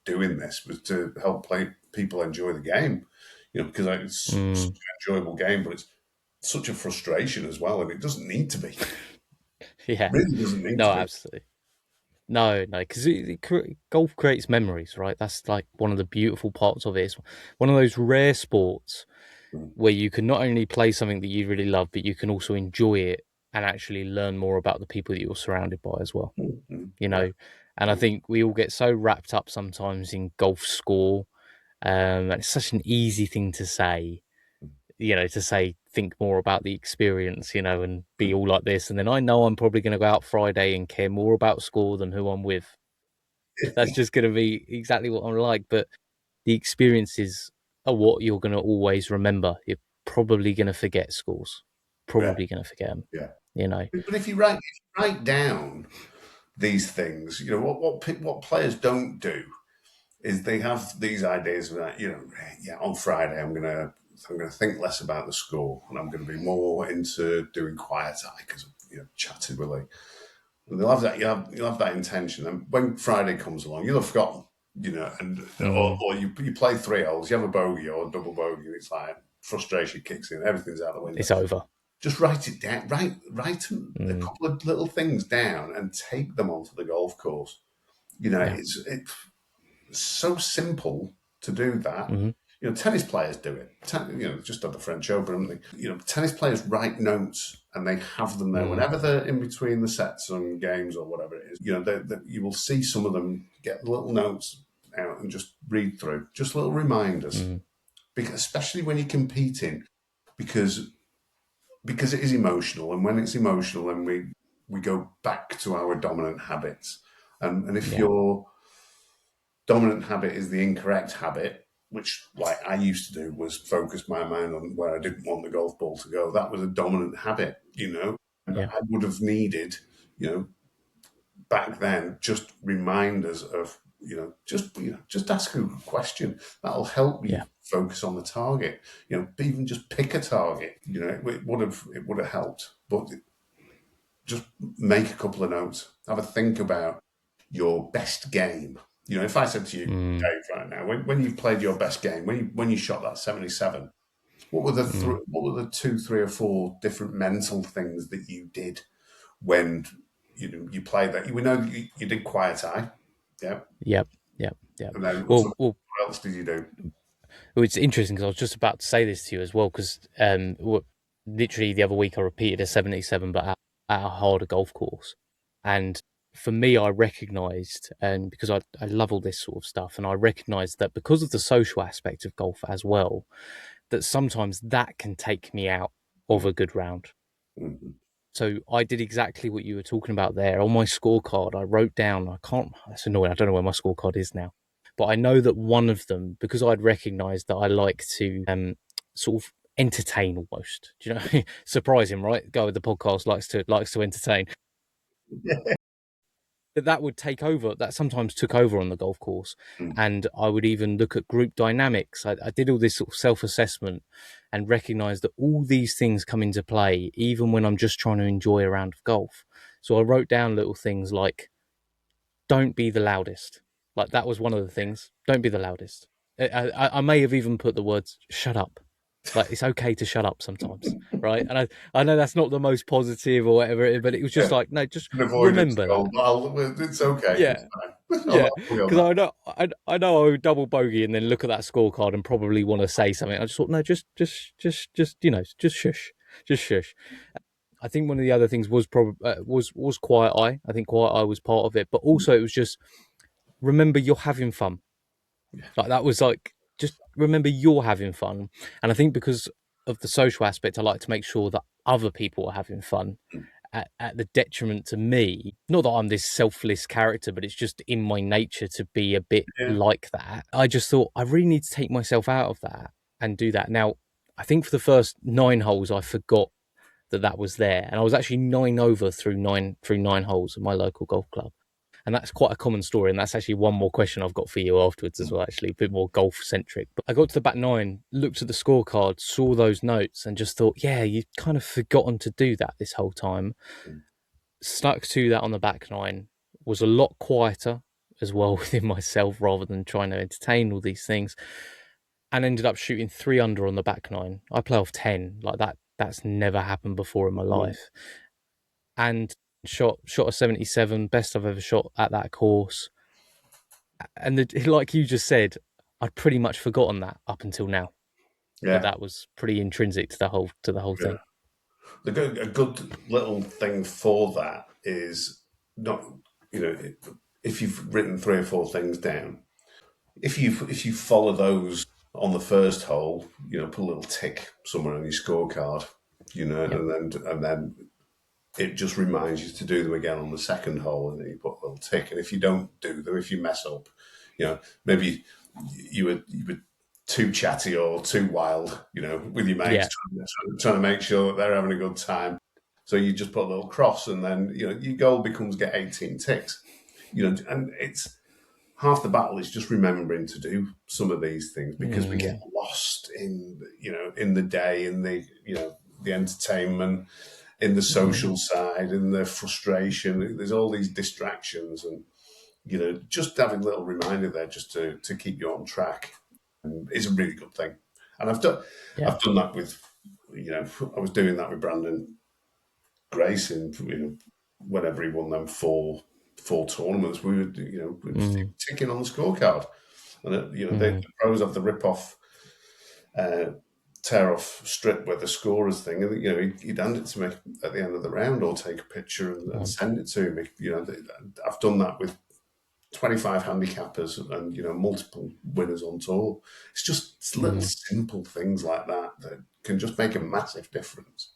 doing this, was to help people enjoy the game. Because it's such an enjoyable game, but it's such a frustration as well, and it doesn't need to be. Yeah, It really doesn't need no, to be. absolutely. No, because golf creates memories, right? That's like one of the beautiful parts of it. It's one of those rare sports where you can not only play something that you really love, but you can also enjoy it and actually learn more about the people that you're surrounded by as well. Yeah. And I think we all get so wrapped up sometimes in golf score, and it's such an easy thing to say, think more about the experience, and be all like this. And then I know I'm probably going to go out Friday and care more about score than who I'm with. That's just going to be exactly what I'm like. But the experiences are what you're going to always remember. You're probably going to forget scores, probably going to forget them, Yeah. But if you write down these things, what players don't do is they have these ideas of that, on Friday I'm gonna think less about the score, and I'm gonna be more into doing quiet eye because chatted with Lee. And they'll have that. You'll have that intention, and when Friday comes along, you'll have forgotten. Or you play 3 holes, you have a bogey or a double bogey, and it's like frustration kicks in, everything's out the window. It's over. Just write it down. Write a couple of little things down and take them onto the golf course. It's so simple to do that. Tennis players do it. Just had the French Open, haven't they? Tennis players write notes and they have them there whenever they're in between the sets and games or whatever it is. You will see some of them get little notes out and just read through, just little reminders, because especially when you're competing, because it is emotional, and when it's emotional, then we go back to our dominant habits, and if your dominant habit is the incorrect habit, which like I used to do, was focus my mind on where I didn't want the golf ball to go. That was a dominant habit, and I would have needed, back then, just reminders of, just ask a question. That'll help you focus on the target. Even just pick a target. It would have helped. But just make a couple of notes. Have a think about your best game. If I said to you, Dave, right now, when you've played your best game, when you shot that 77, what were the 2, 3, or 4 different mental things that you did when you played that? We know that you did quiet eye. Yeah. Yep. And then Well, what else did you do? it's interesting because I was just about to say this to you as well, because literally the other week I repeated a 77, but at a harder golf course. And for me, I recognised, and because I love all this sort of stuff, and I recognised that because of the social aspect of golf as well, that sometimes that can take me out of a good round. So I did exactly what you were talking about there. On my scorecard, I wrote down, that's annoying, I don't know where my scorecard is now, but I know that one of them, because I'd recognised that I like to sort of entertain almost. Do you know? Surprising, right? Guy with the podcast likes to entertain. That would take over, that sometimes took over on the golf course. And I would even look at group dynamics. I did all this sort of self-assessment and recognise that all these things come into play, even when I'm just trying to enjoy a round of golf. So I wrote down little things like, don't be the loudest. Like that was one of the things. Don't be the loudest. I may have even put the words, shut up. Like it's okay to shut up sometimes, right? And I know that's not the most positive or whatever, but it was just like, no, just remember that. It's okay. Yeah, yeah. Because I know I would double bogey and then look at that scorecard and probably want to say something. I just thought, no, just shush, just shush. I think one of the other things was was quiet eye. I think quiet eye was part of it, but also it was just remember you're having fun. Like that was like, just remember you're having fun. And I think because of the social aspect, I like to make sure that other people are having fun at the detriment to me. Not that I'm this selfless character, but it's just in my nature to be a bit like that. I just thought I really need to take myself out of that and do that. Now, I think for the first 9 holes, I forgot that was there. And I was actually 9 over through nine holes at my local golf club. And that's quite a common story. And that's actually one more question I've got for you afterwards as well, actually, a bit more golf centric. But I got to the back nine, looked at the scorecard, saw those notes and just thought, yeah, you've kind of forgotten to do that this whole time. Stuck to that on the back nine, was a lot quieter as well within myself rather than trying to entertain all these things, and ended up shooting 3 under on the back nine. I play off 10 like that. That's never happened before in my life. And shot a 77, best I've ever shot at that course. And like you just said, I'd pretty much forgotten that up until now. Yeah. But that was pretty intrinsic to the whole thing. A good little thing for that is not, if you've written 3 or 4 things down, if you follow those on the first hole, put a little tick somewhere on your scorecard, and then it just reminds you to do them again on the second hole, and then you put a little tick. And if you don't do them, if you mess up, maybe you were too chatty or too wild, with your mates, trying to make sure that they're having a good time. So you just put a little cross, and then your goal becomes get 18 ticks. And it's half the battle is just remembering to do some of these things, because we get lost in the day, in the the entertainment, in the social side, in the frustration. There's all these distractions, and just having a little reminder there just to keep you on track is a really good thing. And I've done that with I was doing that with Brandon Grayson, whenever he won them four tournaments, we were ticking on the scorecard, and the pros have the rip off tear off strip where the scorers thing, and he'd hand it to me at the end of the round, or take a picture and send it to me. I've done that with 25 handicappers and multiple winners on tour. It's just little simple things like that can just make a massive difference.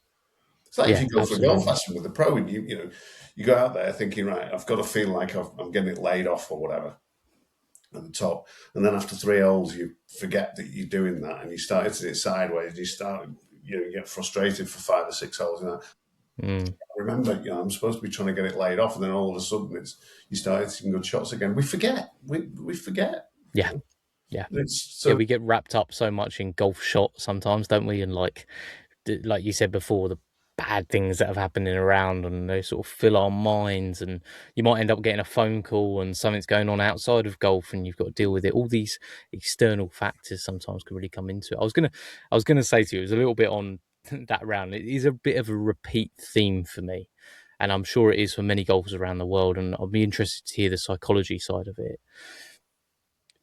It's like if you go for a golf lesson with a pro, and you go out there thinking, right, I've got to feel like I'm getting it laid off or whatever at the top, and then after 3 holes you forget that you're doing that, and you start hitting it sideways. You get frustrated for 5 or 6 holes, and remember, I'm supposed to be trying to get it laid off, and then all of a sudden you start hitting good shots again. We forget. We forget. Yeah. We get wrapped up so much in golf shots sometimes, don't we? And like you said before, the bad things that have happened in a round, and they sort of fill our minds, and you might end up getting a phone call and something's going on outside of golf and you've got to deal with it. All these external factors sometimes can really come into it. I was gonna say to you, it was a little bit on that round. It is a bit of a repeat theme for me, and I'm sure it is for many golfers around the world, and I'll be interested to hear the psychology side of it.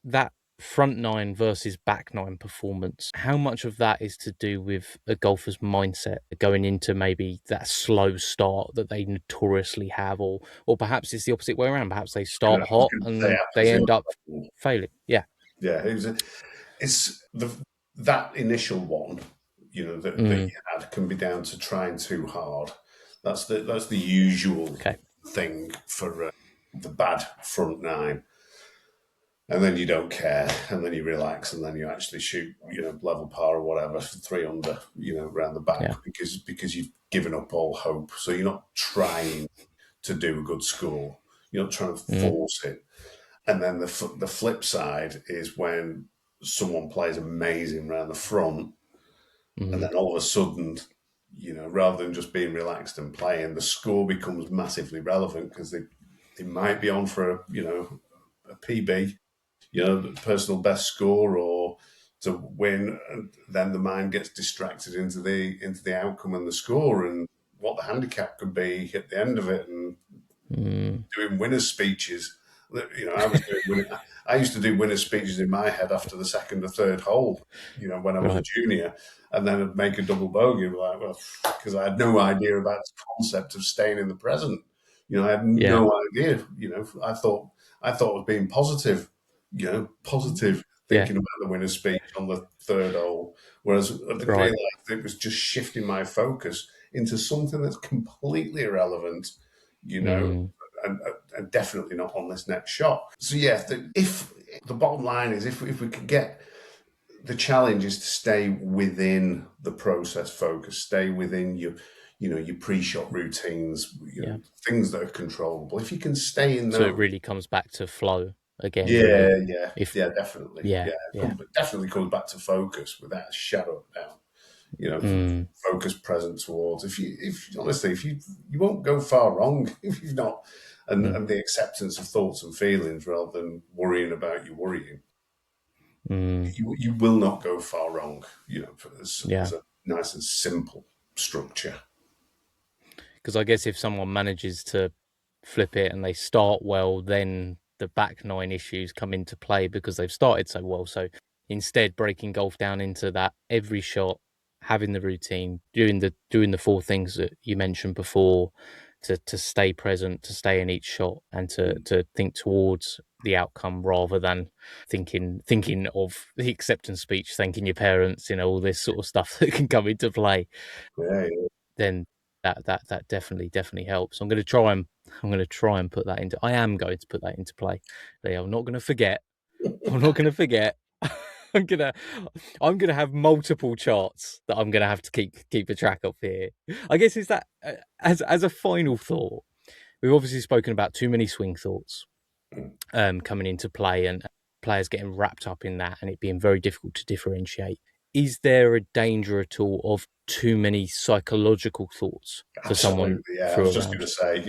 That front nine versus back nine performance, how much of that is to do with a golfer's mindset going into maybe that slow start that they notoriously have, or perhaps it's the opposite way around? Perhaps they start hot and they end up failing. It's that initial one that you had can be down to trying too hard. That's the usual thing for the bad front nine. And then you don't care, and then you relax, and then you actually shoot, level par or whatever, 3 under, around the back, because you've given up all hope. So you're not trying to do a good score. You're not trying to force it. And then the flip side is when someone plays amazing around the front, and then all of a sudden, rather than just being relaxed and playing, the score becomes massively relevant, because they might be on for a PB, personal best score, or to win, and then the mind gets distracted into the outcome and the score and what the handicap could be at the end of it, and doing winners' speeches. I used to do winners' speeches in my head after the second or third hole, when I was a junior, and then I'd make a double bogey, because I had no idea about the concept of staying in the present. I had no idea. I thought I was being positive. Thinking about the winner's speech on the third hole, whereas at the green light, it was just shifting my focus into something that's completely irrelevant, and definitely not on this next shot. So if the bottom line is, if we could get, the challenge is to stay within the process focus, stay within your pre-shot routines, things that are controllable. If you can stay in those. So it really comes back to flow again. Yeah, really. definitely. Yeah. Definitely comes back to focus without a shadow of doubt. Focus present towards. If you honestly, if you won't go far wrong if you've not, and the acceptance of thoughts and feelings rather than worrying about your worrying. You will not go far wrong. As a nice and simple structure. Because I guess if someone manages to flip it and they start well, then the back nine issues come into play because they've started so well. So instead, breaking golf down into that every shot, having the routine, doing the 4 things that you mentioned before, to stay present, to stay in each shot, and to think towards the outcome rather than thinking of the acceptance speech, thanking your parents, all this sort of stuff that can come into play. Yeah. Then that definitely helps. I'm going to try and put that into. I am going to put that into play. I'm not going to forget. I'm not going to forget. I'm gonna have multiple charts that I'm gonna have to keep a track of here. I guess is that as a final thought. We've obviously spoken about too many swing thoughts coming into play and players getting wrapped up in that and it being very difficult to differentiate. Is there a danger at all of too many psychological thoughts for someone? Yeah, I was just going to say,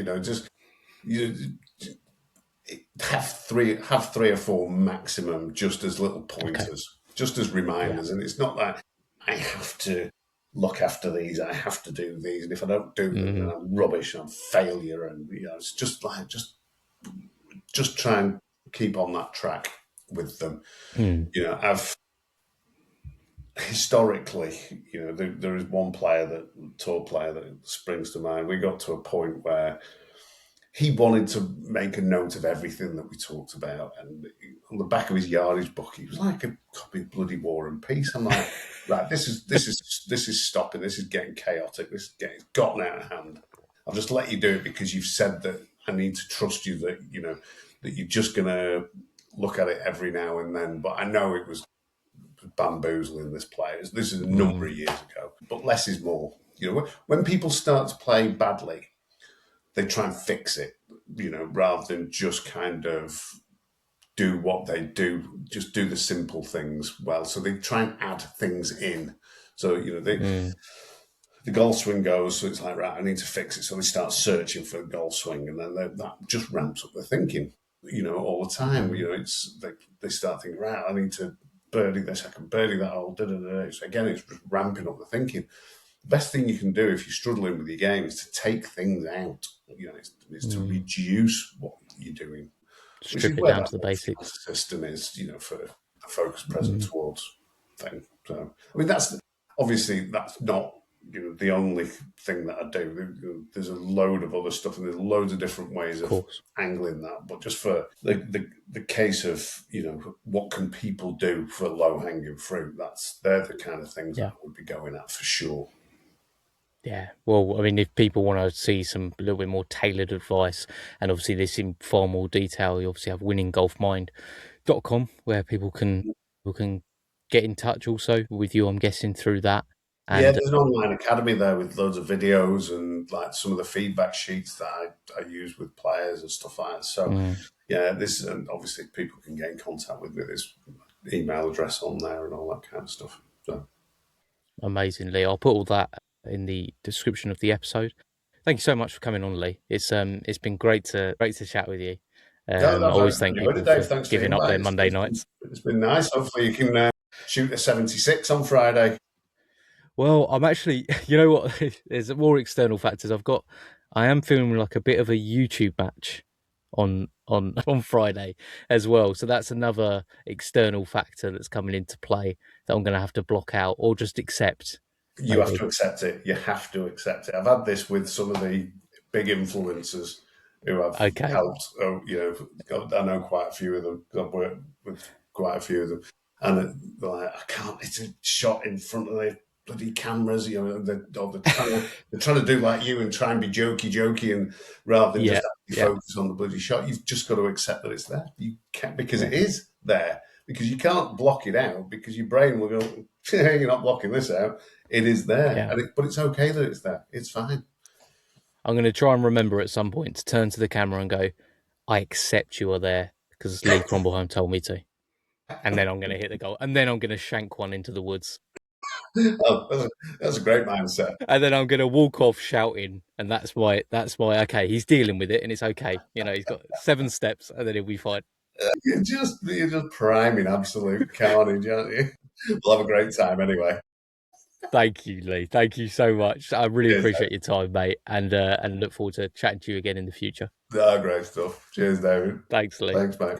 have three or four maximum, just as little pointers, just as reminders. And it's not that I have to look after these, I have to do these, and if I don't do them, then I'm rubbish, I'm failure, and it's just like just try and keep on that track with them. I've historically, there is one tour player that springs to mind. We got to a point where he wanted to make a note of everything that we talked about, and on the back of his yardage book, he was like a copy of bloody War and Peace. I'm like, right, this is stopping. This is getting chaotic. It's gotten out of hand. I'll just let you do it because you've said that I need to trust you that that you're just gonna look at it every now and then. But I know it was bamboozling this player. This is a number of years ago. But less is more. When people start to play badly, they try and fix it, rather than just kind of do what they do, just do the simple things well. So they try and add things in. So, the golf swing goes, so it's like, right, I need to fix it. So they start searching for a golf swing, and then that just ramps up their thinking, all the time. They start thinking, right, I need to birdie this, I can birdie that hole, So again, it's just ramping up the thinking. The best thing you can do if you're struggling with your game is to take things out. Is to reduce what you're doing. Strip it down to the basics. System is, for a focus present towards thing. So, I mean, that's not the only thing that I do. There's a load of other stuff, and there's loads of different ways of angling that. But just for the case of what can people do for low hanging fruit, they're the kind of things that I would be going at for sure. Yeah, well, I mean, if people want to see a little bit more tailored advice, and obviously this in far more detail, you obviously have winninggolfmind.com where people can get in touch also with you, I'm guessing, through that. And, there's an online academy there with loads of videos and like some of the feedback sheets that I use with players and stuff like that. So, this, and obviously people can get in contact with me. There's email address on there and all that kind of stuff. So amazingly, I'll put all that in the description of the episode. Thank you so much for coming on, Lee. It's been great to chat with you. I always thank people for giving up their Monday nights. It's been nice. Hopefully you can shoot a 76 on Friday. Well, I'm actually, you know what? There's more external factors. I am filming like a bit of a YouTube match on Friday as well. So that's another external factor that's coming into play that I'm going to have to block out or just accept. You have to accept it. You have to accept it. I've had this with some of the big influencers who have helped. I know quite a few of them. I've worked with quite a few of them. And they're like, I can't, it's a shot in front of the bloody cameras. They're trying to do like you and try and be jokey, and rather than just focus on the bloody shot. You've just got to accept that it's there. You can't, because it is there. because you can't block it out because your brain will go, you're not blocking this out. It is there. Yeah. But it's okay that it's there. It's fine. I'm going to try and remember at some point to turn to the camera and go, I accept you are there because Lee Crombleholme told me to. And then I'm going to hit the goal. And then I'm going to shank one into the woods. Oh, that's a great mindset. And then I'm going to walk off shouting. And that's why, okay, he's dealing with it and it's okay. You know, he's got 7 steps and then he'll be fine. You're just priming absolute carnage, aren't you? We'll have a great time anyway. Thank you, Lee. Thank you so much. I really Cheers, appreciate your time, mate. And look forward to chatting to you again in the future. Great stuff. Cheers, David. Thanks, Lee. Thanks, mate.